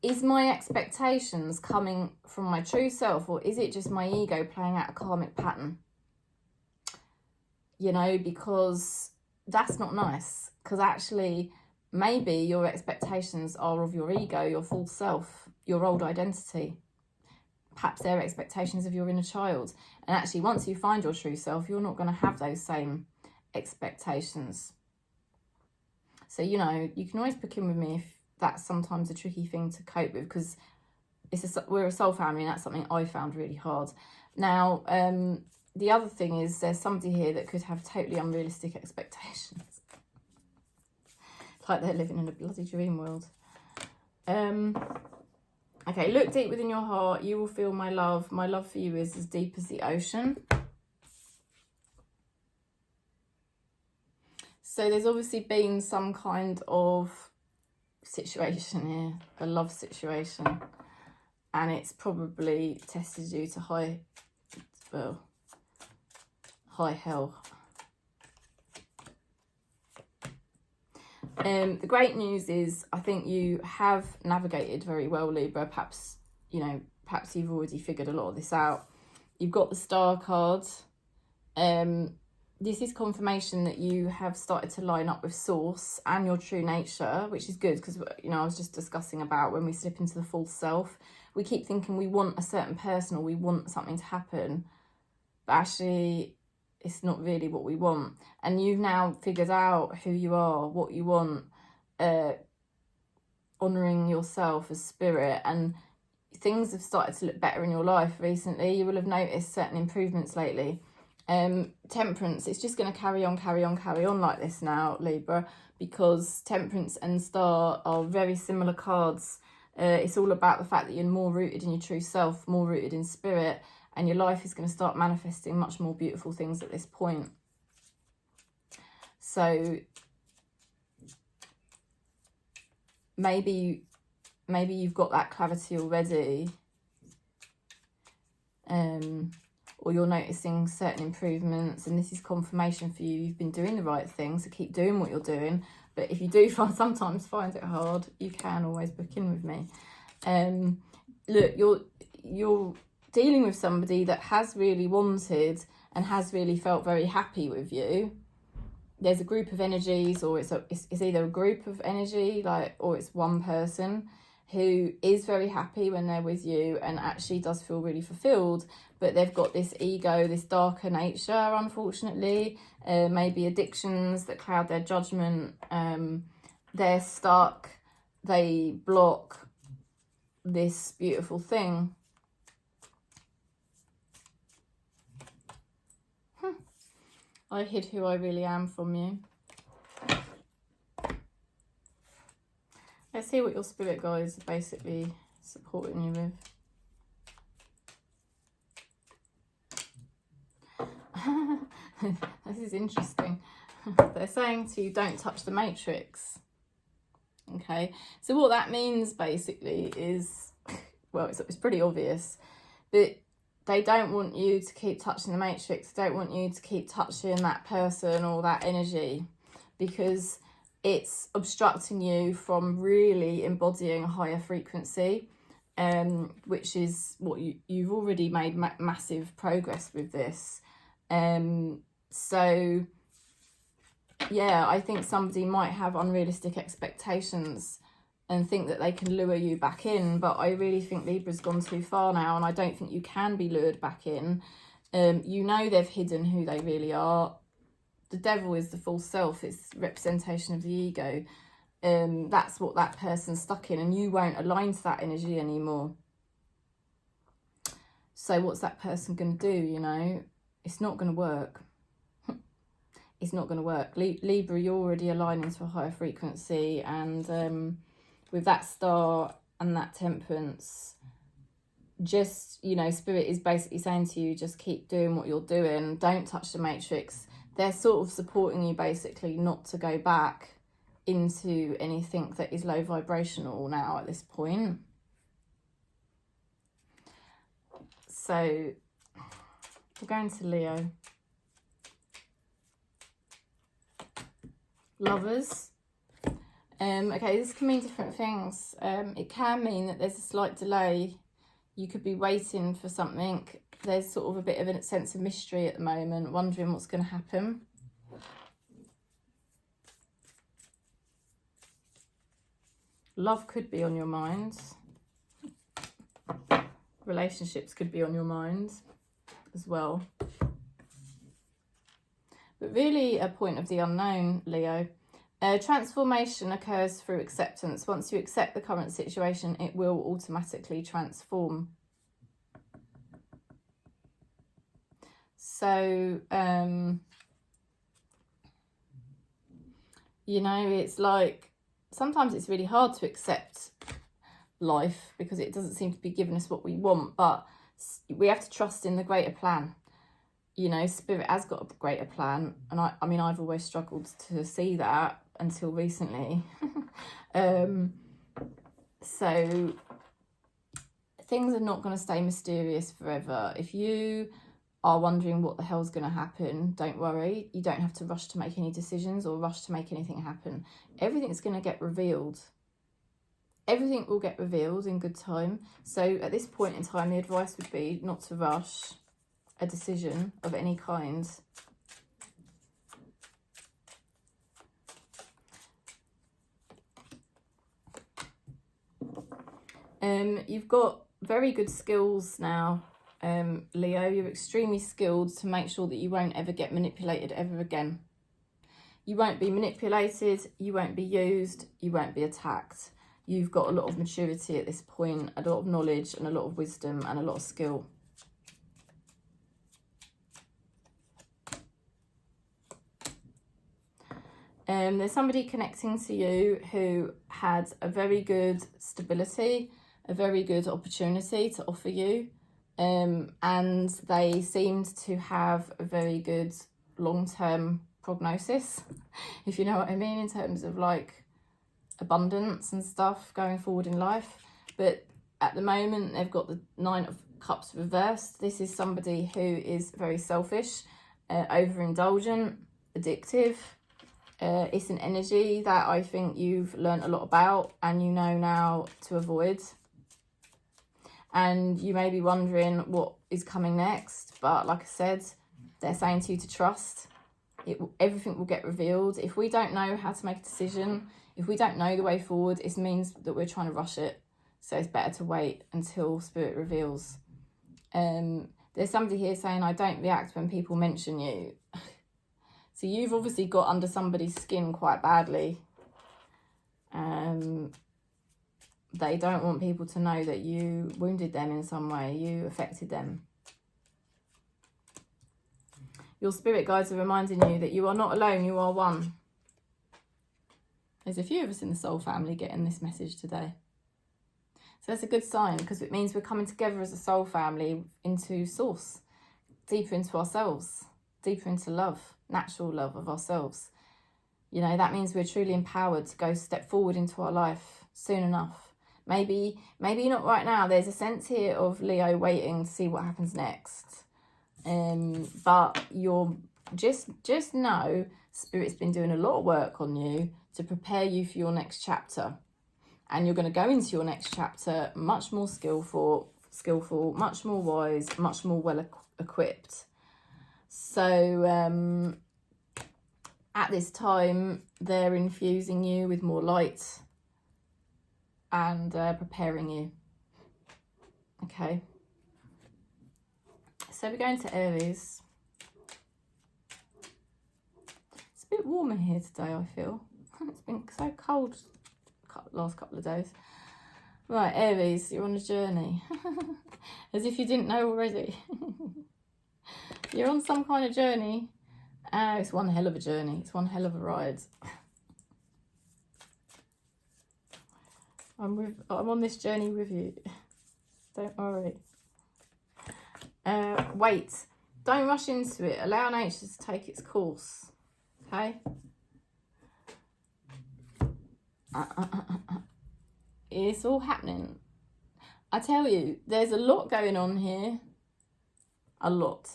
is my expectations coming from my true self, or is it just my ego playing out a karmic pattern? You know, because that's not nice. Because actually, maybe your expectations are of your ego, your false self, your old identity. Perhaps their expectations of your inner child. And actually, once you find your true self, you're not going to have those same expectations. So, you know, you can always book in with me if that's sometimes a tricky thing to cope with, because we're a soul family, and that's something I found really hard. Now, the other thing is there's somebody here that could have totally unrealistic expectations. Like they're living in a bloody dream world. Okay, look deep within your heart. You will feel my love. My love for you is as deep as the ocean. So there's obviously been some kind of situation here, a love situation, and it's probably tested you to high hell. The great news is I think you have navigated very well, Libra. Perhaps, you know, perhaps you've already figured a lot of this out. You've got the Star card. this is confirmation that you have started to line up with source and your true nature, which is good because, you know, I was just discussing about when we slip into the false self, we keep thinking we want a certain person or we want something to happen, but actually it's not really what we want. And you've now figured out who you are, what you want, honouring yourself as spirit, and things have started to look better in your life recently. You will have noticed certain improvements lately. Temperance, it's just going to carry on like this now, Libra, because Temperance and Star are very similar cards. It's all about the fact that you're more rooted in your true self, more rooted in spirit, and your life is going to start manifesting much more beautiful things at this point. So maybe you've got that clarity already, or you're noticing certain improvements, and this is confirmation for you. You've been doing the right thing, so keep doing what you're doing. But if you do sometimes find it hard, you can always book in with me. Look, you're dealing with somebody that has really wanted and has really felt very happy with you. There's a group of energies, or it's either a group of energy, or it's one person who is very happy when they're with you and actually does feel really fulfilled, but they've got this ego, this darker nature, unfortunately, maybe addictions that cloud their judgment. They're stuck, they block this beautiful thing. I hid who I really am from you. Let's see what your spirit guides are basically supporting you with. This is interesting. They're saying to you, don't touch the matrix. Okay, so what that means basically is, well, it's pretty obvious, but they don't want you to keep touching the matrix. They don't want you to keep touching that person or that energy, because it's obstructing you from really embodying a higher frequency, which is what you've already made massive progress with this. So yeah, I think somebody might have unrealistic expectations and think that they can lure you back in, but I really think Libra's gone too far now, and I don't think you can be lured back in. You know they've hidden who they really are. The devil is the false self. It's representation of the ego. That's what that person's stuck in, and you won't align to that energy anymore. So what's that person going to do, you know? It's not going to work. It's not going to work. Libra, you're already aligning to a higher frequency, and with that Star and that Temperance, just, you know, Spirit is basically saying to you, just keep doing what you're doing. Don't touch the matrix. They're sort of supporting you basically not to go back into anything that is low vibrational now at this point. So we're going to Leo. Lovers. Okay, this can mean different things. It can mean that there's a slight delay. You could be waiting for something. There's sort of a bit of a sense of mystery at the moment, wondering what's going to happen. Love could be on your mind. Relationships could be on your mind as well. But really a point of the unknown, Leo. Transformation occurs through acceptance. Once you accept the current situation, it will automatically transform. So, you know, it's like, sometimes it's really hard to accept life because it doesn't seem to be giving us what we want, but we have to trust in the greater plan. You know, Spirit has got a greater plan, and I mean, I've always struggled to see that until recently. So things are not going to stay mysterious forever. If you are wondering what the hell's going to happen, don't worry. You don't have to rush to make any decisions or rush to make anything happen. Everything's going to get revealed. Everything will get revealed in good time. So at this point in time, the advice would be not to rush a decision of any kind. You've got very good skills now, Leo. You're extremely skilled to make sure that you won't ever get manipulated ever again. You won't be manipulated, you won't be used, you won't be attacked. You've got a lot of maturity at this point, a lot of knowledge and a lot of wisdom and a lot of skill. There's somebody connecting to you who had a very good stability, a very good opportunity to offer you, and they seemed to have a very good long-term prognosis, if you know what I mean, in terms of like abundance and stuff going forward in life. But at the moment they've got the 9 of Cups reversed. This is somebody who is very selfish, overindulgent, addictive. It's an energy that I think you've learned a lot about and you know now to avoid. And you may be wondering what is coming next, but like I said, they're saying to you to trust. Everything will get revealed. If we don't know how to make a decision, if we don't know the way forward, it means that we're trying to rush it. So it's better to wait until Spirit reveals. There's somebody here saying, I don't react when people mention you. So you've obviously got under somebody's skin quite badly. They don't want people to know that you wounded them in some way, you affected them. Your spirit guides are reminding you that you are not alone, you are one. There's a few of us in the soul family getting this message today. So that's a good sign, because it means we're coming together as a soul family into source, deeper into ourselves, deeper into love, natural love of ourselves. You know, that means we're truly empowered to go step forward into our life soon enough. Maybe not right now. There's a sense here of Leo waiting to see what happens next. But you're just know Spirit's been doing a lot of work on you to prepare you for your next chapter. And you're going to go into your next chapter much more skillful, much more wise, much more well equipped. So at this time, they're infusing you with more light and preparing you. Okay. So we're going to Aries. It's a bit warmer here today, I feel. It's been so cold the last couple of days. Right, Aries, you're on a journey. As if you didn't know already. You're on some kind of journey. It's one hell of a journey. It's one hell of a ride. I'm on this journey with you. Don't worry. Wait. Don't rush into it. Allow nature to take its course. Okay? It's all happening. I tell you, there's a lot going on here. A lot.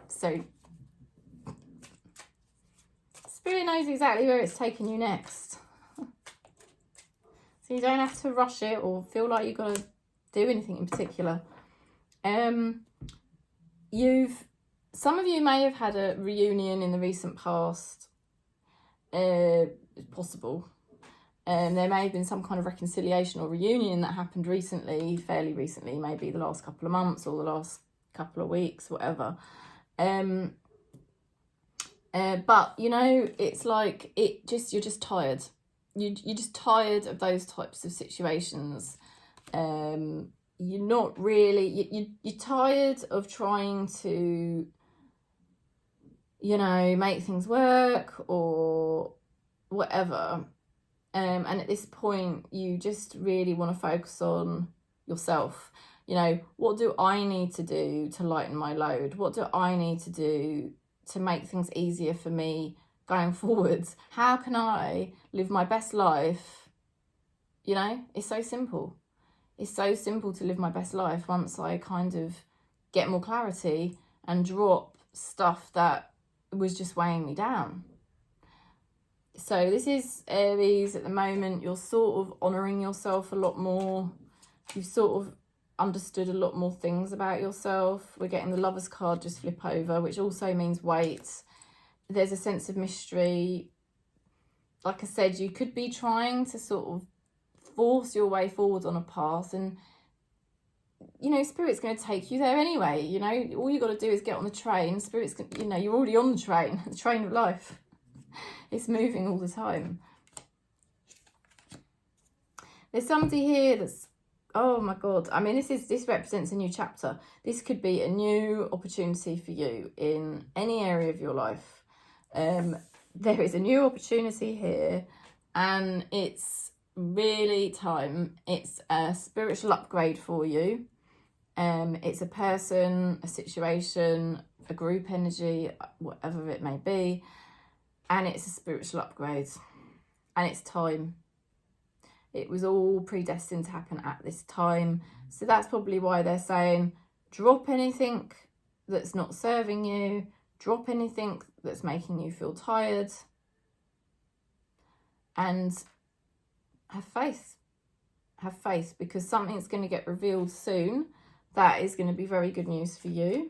So Spirit knows exactly where it's taking you next. So you don't have to rush it or feel like you've got to do anything in particular. Some of you may have had a reunion in the recent past. It's possible. There may have been some kind of reconciliation or reunion that happened recently, fairly recently, maybe the last couple of months or the last couple of weeks, whatever. But you know, it's like you're just tired. You're just tired of those types of situations. You're not really. You're tired of trying to, you know, make things work or whatever. And at this point, you just really want to focus on yourself. You know, what do I need to do to lighten my load? What do I need to do to make things easier for me going forwards? How can I live my best life? You know, it's so simple. It's so simple to live my best life once I kind of get more clarity and drop stuff that was just weighing me down. So this is Aries at the moment. You're sort of honouring yourself a lot more. You've sort of understood a lot more things about yourself. We're getting the Lovers card just flip over, which also means wait. There's a sense of mystery. Like I said, you could be trying to sort of force your way forward on a path, and you know, Spirit's going to take you there anyway. You know, all you got to do is get on the train. Spirit's, you know, you're already on the train of life. It's moving all the time. There's somebody here that's, oh my God. I mean, this represents a new chapter. This could be a new opportunity for you in any area of your life. There is a new opportunity here, and it's really time. It's a spiritual upgrade for you. It's a person, a situation, a group energy, whatever it may be, and it's a spiritual upgrade, and it's time. It was all predestined to happen at this time. So that's probably why they're saying, drop anything that's not serving you, drop anything that's making you feel tired, and have faith. Have faith, because something's going to get revealed soon. That is going to be very good news for you.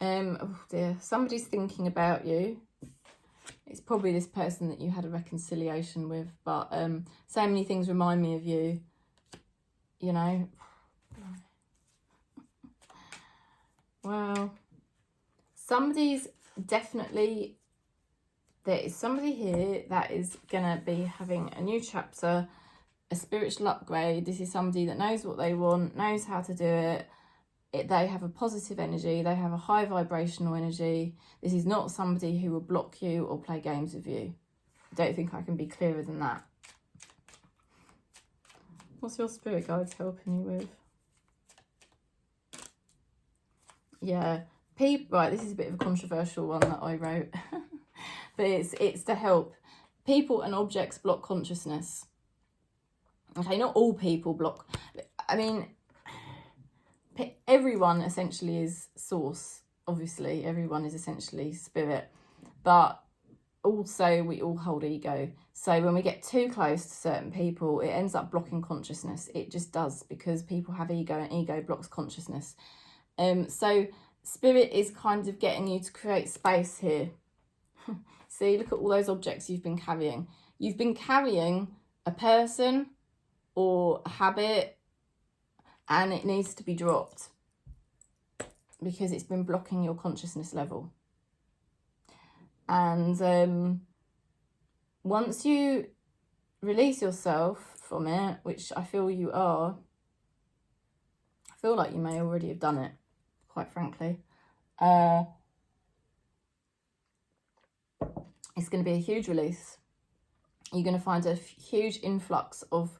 Oh dear, somebody's thinking about you. It's probably this person that you had a reconciliation with, but so many things remind me of you, you know. Well, somebody's definitely, there is somebody here that is going to be having a new chapter, a spiritual upgrade. This is somebody that knows what they want, knows how to do it. They have a positive energy. They have a high vibrational energy. This is not somebody who will block you or play games with you. I don't think I can be clearer than that. What's your spirit guides helping you with? Yeah. Right, this is a bit of a controversial one that I wrote. But it's to help. People and objects block consciousness. Okay, not all people block. I mean, everyone essentially is source. Obviously, everyone is essentially spirit. But also, we all hold ego. So when we get too close to certain people, it ends up blocking consciousness. It just does, because people have ego, and ego blocks consciousness. So spirit is kind of getting you to create space here. See, look at all those objects you've been carrying. You've been carrying a person or a habit, and it needs to be dropped because it's been blocking your consciousness level. And once you release yourself from it, which I feel you are, I feel like you may already have done it, quite frankly. It's going to be a huge release. You're going to find a huge influx of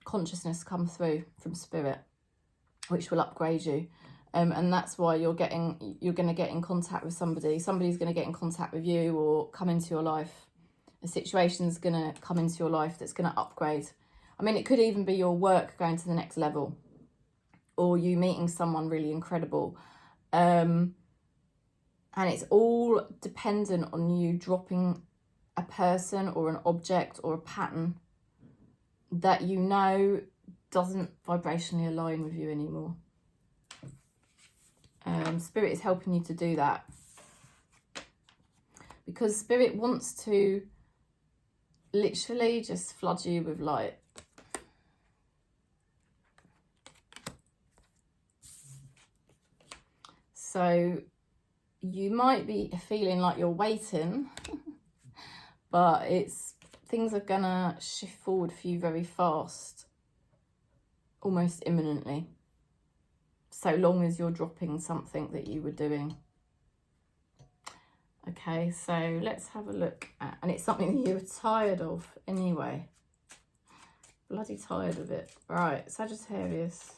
consciousness come through from spirit, which will upgrade you. And that's why you're going to get in contact with somebody. Somebody's going to get in contact with you or come into your life. A situation's going to come into your life that's going to upgrade. I mean, it could even be your work going to the next level, or you meeting someone really incredible. And it's all dependent on you dropping a person or an object or a pattern that you know doesn't vibrationally align with you anymore. Spirit is helping you to do that, because Spirit wants to literally just flood you with light. So you might be feeling like you're waiting, but things are gonna shift forward for you very fast, almost imminently, so long as you're dropping something that you were doing. Okay, so let's have a look at, and it's something that you were tired of anyway. Bloody tired of it. Right, Sagittarius.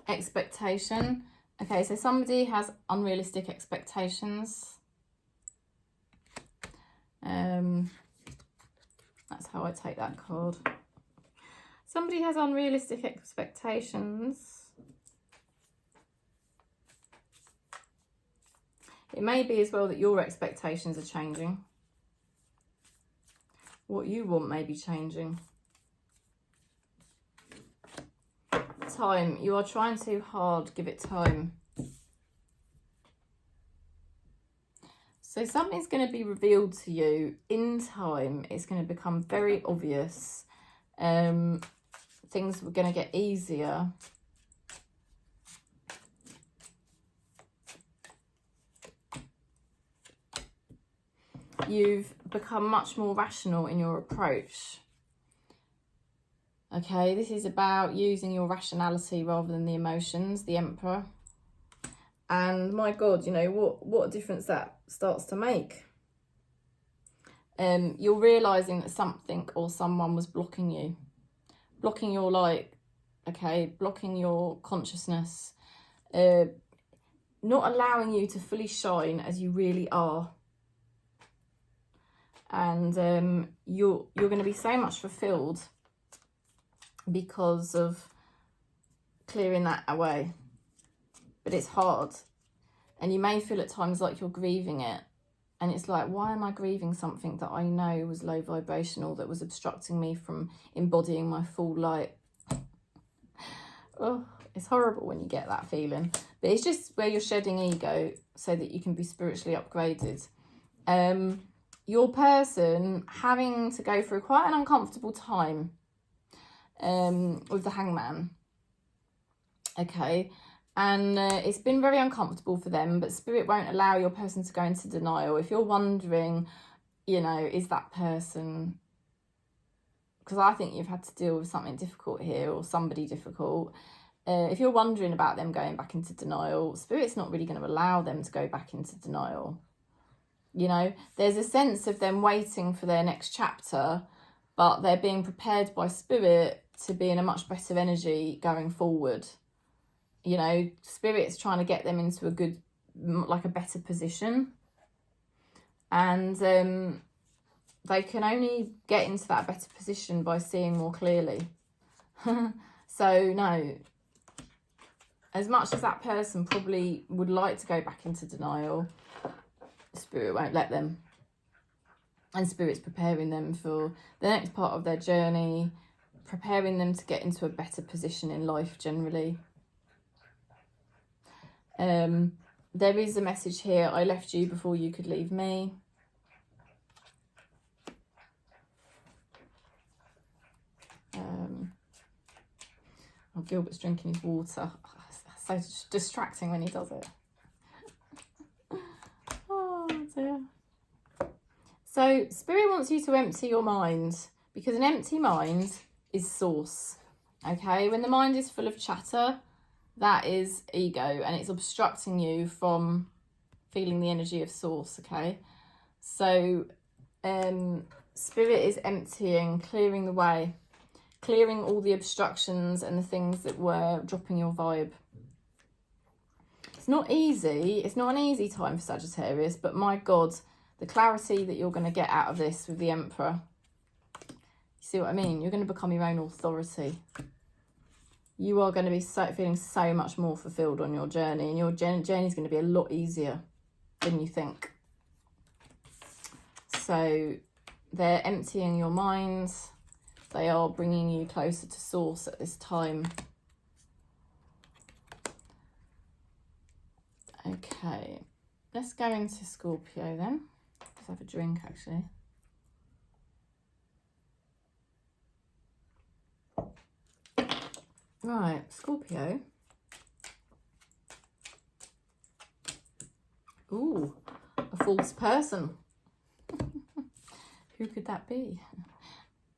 Expectation. Okay, so somebody has unrealistic expectations. That's how I take that card. Somebody has unrealistic expectations. It may be as well that your expectations are changing. What you want may be changing. Time. You are trying too hard. Give it time. So something's going to be revealed to you in time. It's going to become very obvious. Things are going to get easier. You've become much more rational in your approach. Okay, this is about using your rationality rather than the emotions, the Emperor. And my God, you know, what a difference that starts to make. You're realising that something or someone was blocking you. Blocking your light, okay? Blocking your consciousness. Not allowing you to fully shine as you really are. And you're going to be so much fulfilled because of clearing that away. But it's hard, and you may feel at times like you're grieving it, and it's like, why am I grieving something that I know was low vibrational, that was obstructing me from embodying my full light? Oh, it's horrible when you get that feeling, but it's just where you're shedding ego so that you can be spiritually upgraded. Your person having to go through quite an uncomfortable time with the Hangman, okay? And it's been very uncomfortable for them, but Spirit won't allow your person to go into denial. If you're wondering, you know, is that person... Because I think you've had to deal with something difficult here, or somebody difficult. If you're wondering about them going back into denial, Spirit's not really going to allow them to go back into denial. You know, there's a sense of them waiting for their next chapter, but they're being prepared by Spirit to be in a much better energy going forward. You know, Spirit's trying to get them into a good, like a better position. And they can only get into that better position by seeing more clearly. So, no, as much as that person probably would like to go back into denial, Spirit won't let them. And Spirit's preparing them for the next part of their journey, preparing them to get into a better position in life generally. There is a message here: I left you before you could leave me. Oh, Gilbert's drinking his water. Oh, it's so distracting when he does it. Oh dear. So Spirit wants you to empty your mind, because an empty mind is source. Okay, when the mind is full of chatter, that is ego, and it's obstructing you from feeling the energy of source, okay? So Spirit is emptying, clearing the way, clearing all the obstructions and the things that were dropping your vibe. It's not easy. It's not an easy time for Sagittarius, but my God, the clarity that you're going to get out of this with the Emperor. You see what I mean? You're going to become your own authority. You are going to be feeling so much more fulfilled on your journey, and your journey is going to be a lot easier than you think. So they're emptying your mind. They are bringing you closer to source at this time. Okay, let's go into Scorpio then. Let's have a drink actually. Right, Scorpio. Ooh, a false person. Who could that be?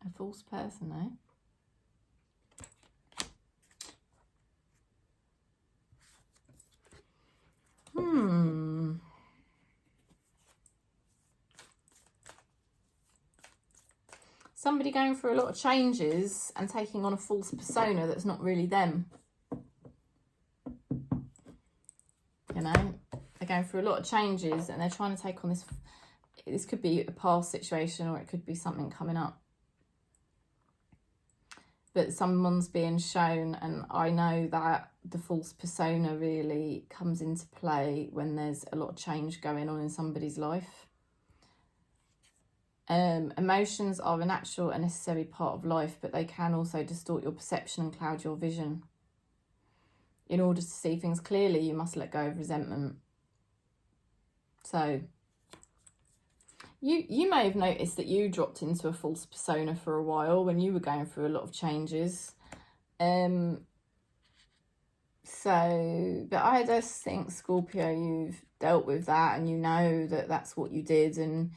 A false person, eh? Somebody going through a lot of changes and taking on a false persona that's not really them. You know, they're going through a lot of changes and they're trying to take on this. This could be a past situation, or it could be something coming up. But someone's being shown, and I know that the false persona really comes into play when there's a lot of change going on in somebody's life. Emotions are a natural and necessary part of life, but they can also distort your perception and cloud your vision. In order to see things clearly, you must let go of resentment. So, You may have noticed that you dropped into a false persona for a while when you were going through a lot of changes. So, but I just think, Scorpio, you've dealt with that and you know that that's what you did and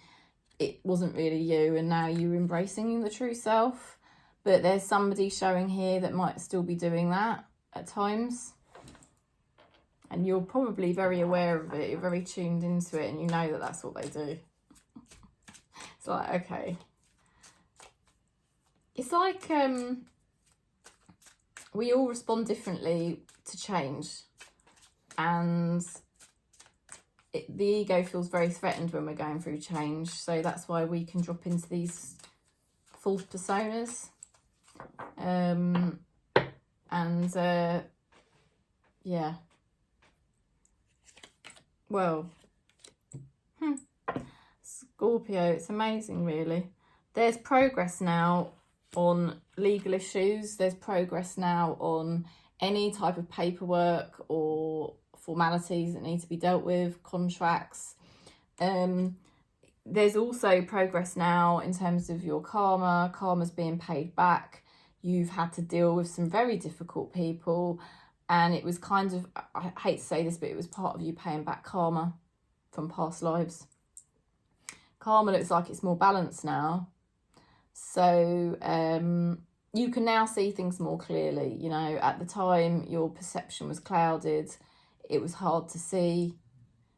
it wasn't really you, and now you're embracing the true self. But there's somebody showing here that might still be doing that at times. And you're probably very aware of it. You're very tuned into it and you know that that's what they do. It's like, okay. It's like we all respond differently to change. And the ego feels very threatened when we're going through change. So that's why we can drop into these false personas. Yeah. Well, Scorpio, it's amazing, really. There's progress now on legal issues. There's progress now on any type of paperwork or formalities that need to be dealt with, contracts. There's also progress now in terms of your karma. Karma's being paid back. You've had to deal with some very difficult people. And it was kind of, I hate to say this, but it was part of you paying back karma from past lives. Karma looks like it's more balanced now. So you can now see things more clearly. You know, at the time, your perception was clouded. It was hard to see.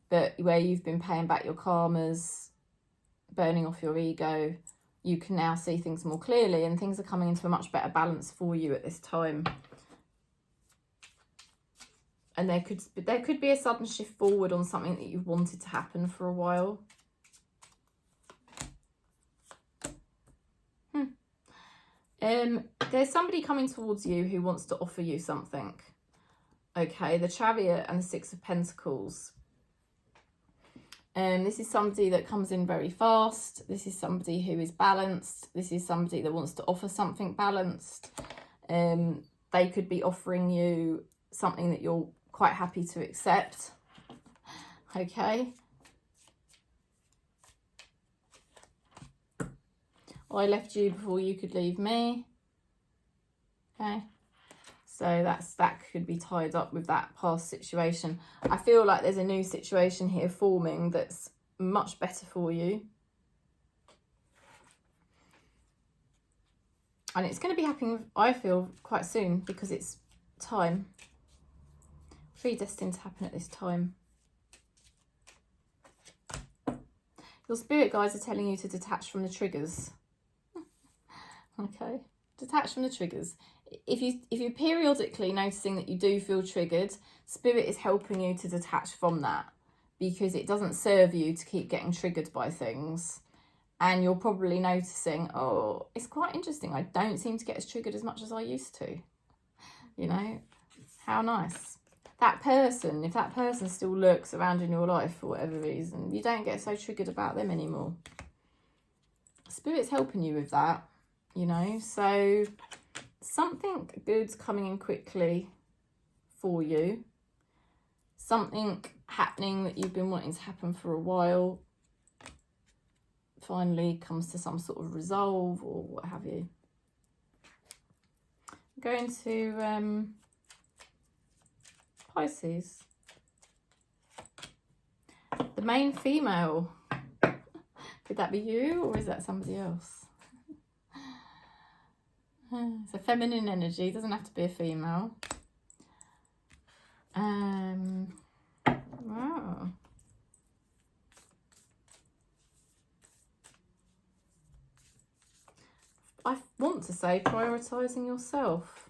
But where you've been paying back your karmas, burning off your ego, you can now see things more clearly, and things are coming into a much better balance for you at this time. And there could be a sudden shift forward on something that you've wanted to happen for a while. There's somebody coming towards you who wants to offer you something. Okay, the Chariot and the Six of Pentacles. This is somebody that comes in very fast. This is somebody who is balanced. This is somebody that wants to offer something balanced. They could be offering you something that you're quite happy to accept. Okay. I left you before you could leave me. Okay. So that could be tied up with that past situation. I feel like there's a new situation here forming that's much better for you. And it's going to be happening, I feel, quite soon, because it's time. Predestined to happen at this time. Your spirit guides are telling you to detach from the triggers. Okay, detach from the triggers. If you're periodically noticing that you do feel triggered, spirit is helping you to detach from that, because it doesn't serve you to keep getting triggered by things. And you're probably noticing, oh, it's quite interesting. I don't seem to get as triggered as much as I used to. You know, how nice. That person, if that person still lurks around in your life for whatever reason, you don't get so triggered about them anymore. Spirit's helping you with that, you know. So something good's coming in quickly for you. Something happening that you've been wanting to happen for a while finally comes to some sort of resolve or what have you. I'm going to Pisces. The main female. Could that be you or is that somebody else? It's a feminine energy. It doesn't have to be a female. Wow. I want to say prioritising yourself.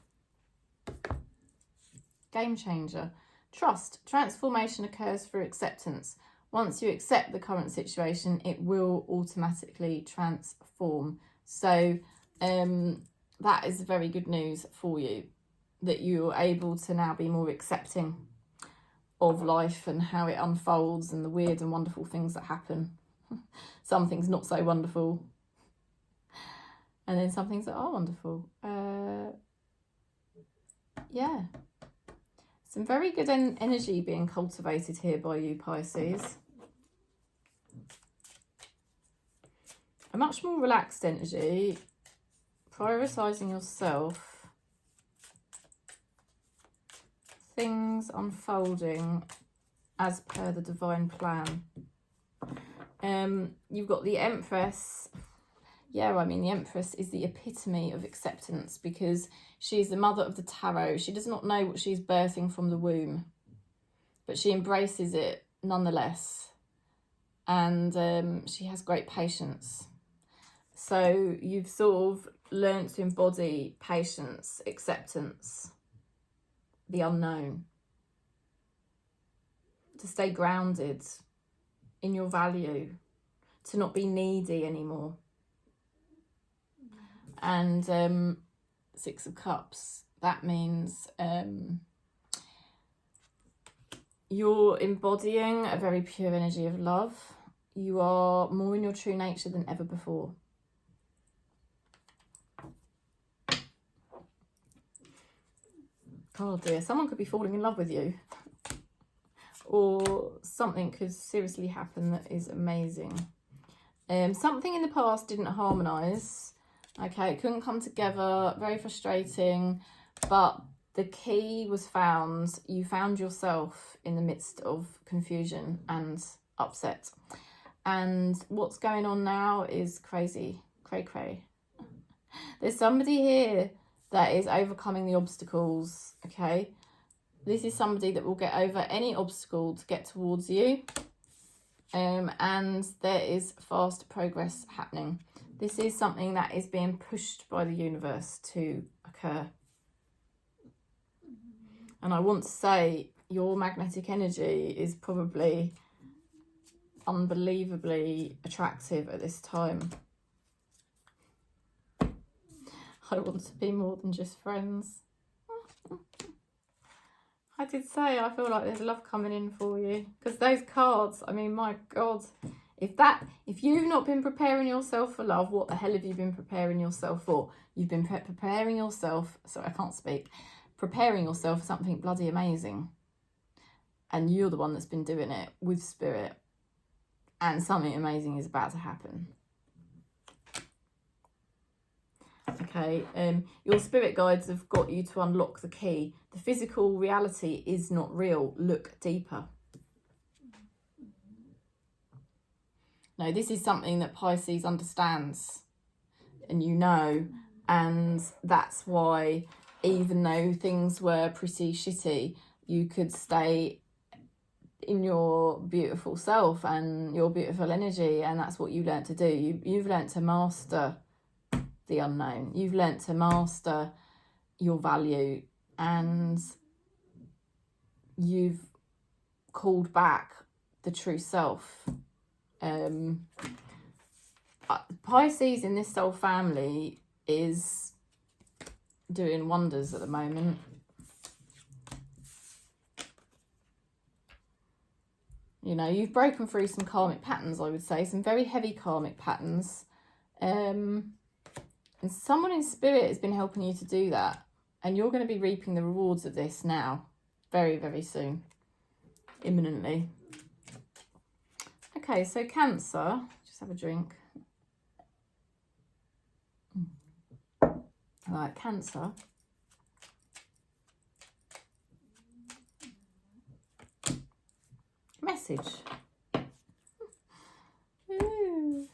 Game changer. Trust. Transformation occurs through acceptance. Once you accept the current situation, it will automatically transform. So that is very good news for you, that you're able to now be more accepting of life and how it unfolds and the weird and wonderful things that happen. Some things not so wonderful. And then some things that are wonderful. Yeah. Some very good energy being cultivated here by you, Pisces. a much more relaxed energy, prioritising yourself, things unfolding as per the divine plan. You've got the Empress. Yeah, I mean, the Empress is the epitome of acceptance because she's the mother of the tarot. She does not know what she's birthing from the womb, but she embraces it nonetheless. And she has great patience. So you've sort of learned to embody patience, acceptance, the unknown, to stay grounded in your value, to not be needy anymore. And Six of Cups, that means you're embodying a very pure energy of love. You are more in your true nature than ever before. Oh dear, someone could be falling in love with you. Or something could seriously happen that is amazing. Something in the past didn't harmonise. Okay, it couldn't come together. Very frustrating. But the key was found. You found yourself in the midst of confusion and upset. And what's going on now is crazy. Cray. There's somebody here that is overcoming the obstacles. Okay. This is somebody that will get over any obstacle to get towards you. And there is fast progress happening. This is something that is being pushed by the universe to occur. And I want to say your magnetic energy is probably unbelievably attractive at this time. I want to be more than just friends. I did say I feel like there's love coming in for you. Because those cards, I mean, my God. If you've not been preparing yourself for love, what the hell have you been preparing yourself for? You've been preparing yourself, sorry, I can't speak. Preparing yourself for something bloody amazing. And you're the one that's been doing it with spirit. And something amazing is about to happen. Okay, your spirit guides have got you to unlock the key. The physical reality is not real. Look deeper. No, this is something that Pisces understands, and you know, and that's why even though things were pretty shitty, you could stay in your beautiful self and your beautiful energy, and that's what you learnt to do. You've learnt to master the unknown. You've learnt to master your value, and you've called back the true self. Pisces in this soul family is doing wonders at the moment. You know, you've broken through some karmic patterns, I would say, some very heavy karmic patterns. And someone in spirit has been helping you to do that. And you're going to be reaping the rewards of this now. Very, very soon. Imminently. Okay, so Cancer. Just have a drink. Right, Cancer. Message. Ooh,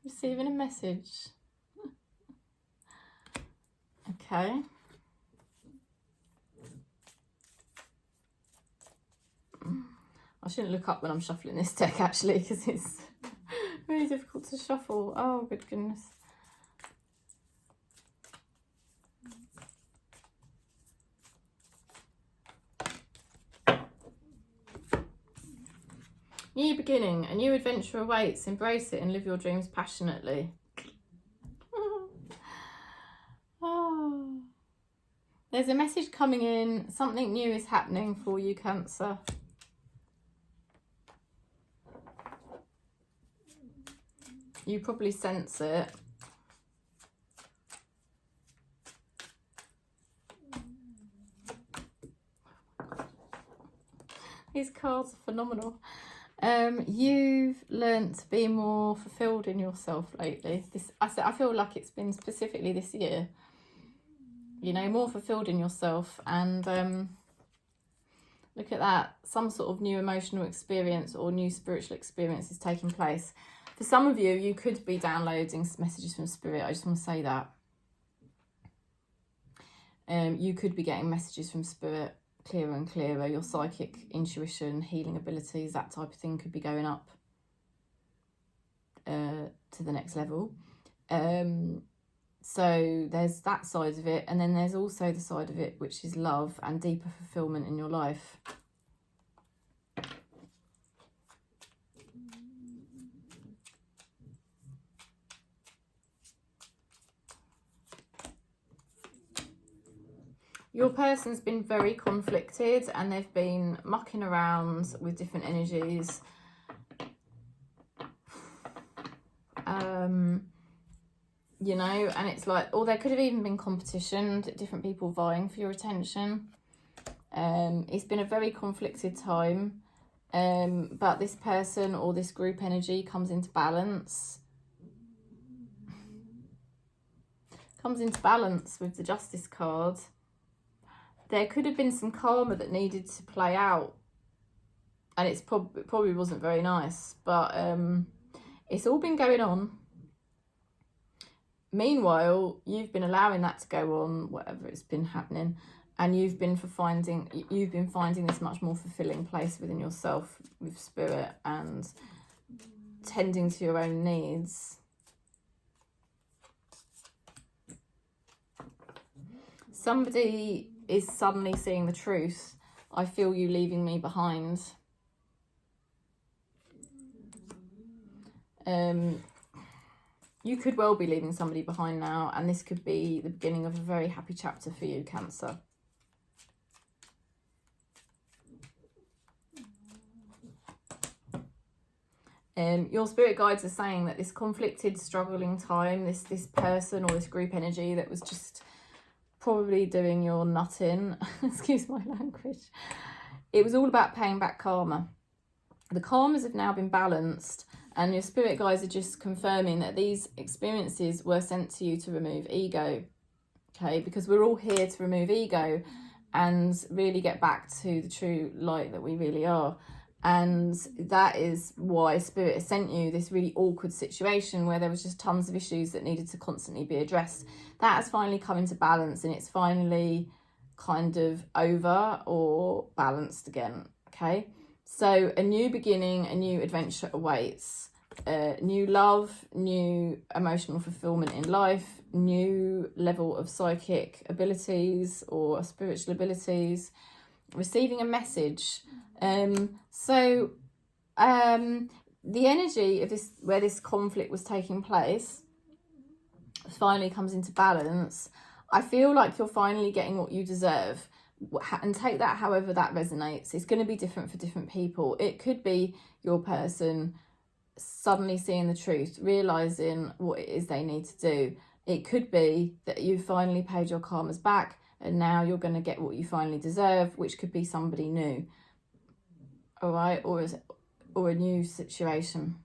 receiving a message. Okay. I shouldn't look up when I'm shuffling this deck actually, because it's really difficult to shuffle. Oh, good goodness. New beginning, a new adventure awaits. Embrace it and live your dreams passionately. Oh. There's a message coming in. Something new is happening for you, Cancer. You probably sense it. These cards are phenomenal. You've learnt to be more fulfilled in yourself lately. I feel like it's been specifically this year. You know, more fulfilled in yourself, and look at that. Some sort of new emotional experience or new spiritual experience is taking place. For some of you, you could be downloading messages from Spirit. I just want to say that. You could be getting messages from Spirit clearer and clearer. Your psychic intuition, healing abilities, that type of thing could be going up to the next level. So there's that side of it, and then there's also the side of it which is love and deeper fulfillment in your life. Your person's been very conflicted, and they've been mucking around with different energies. You know, and it's like, or there could have even been competition, different people vying for your attention. It's been a very conflicted time, but this person or this group energy comes into balance. Comes into balance with the Justice card. There could have been some karma that needed to play out, and it probably wasn't very nice, but it's all been going on. Meanwhile, you've been allowing that to go on, whatever it's been happening, and you've been finding this much more fulfilling place within yourself with Spirit and tending to your own needs. Somebody is suddenly seeing the truth. I feel you leaving me behind. You could well be leaving somebody behind now, and this could be the beginning of a very happy chapter for you, Cancer. Your spirit guides are saying that this conflicted, struggling time, this person or this group energy that was just probably doing your nutting, excuse my language, it was all about paying back karma. The karmas have now been balanced, and your spirit guides are just confirming that these experiences were sent to you to remove ego, okay? Because we're all here to remove ego and really get back to the true light that we really are. And that is why Spirit has sent you this really awkward situation where there was just tons of issues that needed to constantly be addressed. That has finally come into balance, and it's finally kind of over or balanced again, okay? So a new beginning, a new adventure awaits. New love, new emotional fulfillment in life, new level of psychic abilities or spiritual abilities, receiving a message. The energy of this, where this conflict was taking place, finally comes into balance. I feel like you're finally getting what you deserve, and take that however that resonates. It's going to be different for different people. It could be your person suddenly seeing the truth, realizing what it is they need to do. It could be that you finally paid your karmas back, and now you're going to get what you finally deserve, which could be somebody new, all right, or a new situation,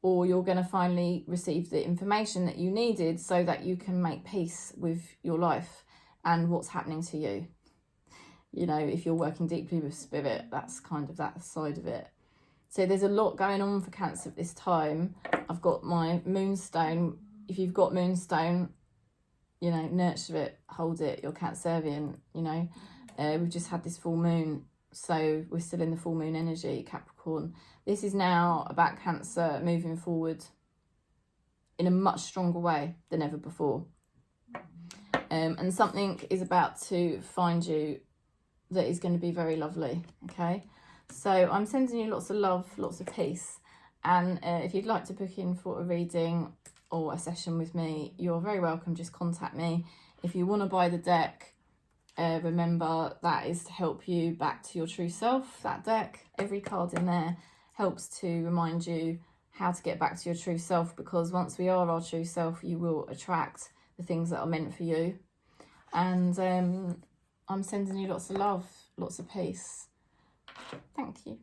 or you're going to finally receive the information that you needed so that you can make peace with your life and what's happening to you. You know, if you're working deeply with Spirit, that's kind of that side of it. So there's a lot going on for Cancer at this time. I've got my moonstone. If you've got moonstone, you know, nurture it, hold it. You're Cancerian, you know. We've just had this full moon, so we're still in the full moon energy, Capricorn. This is now about Cancer moving forward in a much stronger way than ever before. And something is about to find you that is going to be very lovely, okay? So I'm sending you lots of love, lots of peace. And if you'd like to book in for a reading or a session with me, you're very welcome. Just contact me. If you want to buy the deck, remember that is to help you back to your true self. That deck, every card in there helps to remind you how to get back to your true self, because once we are our true self, you will attract the things that are meant for you. And I'm sending you lots of love, lots of peace. Thank you.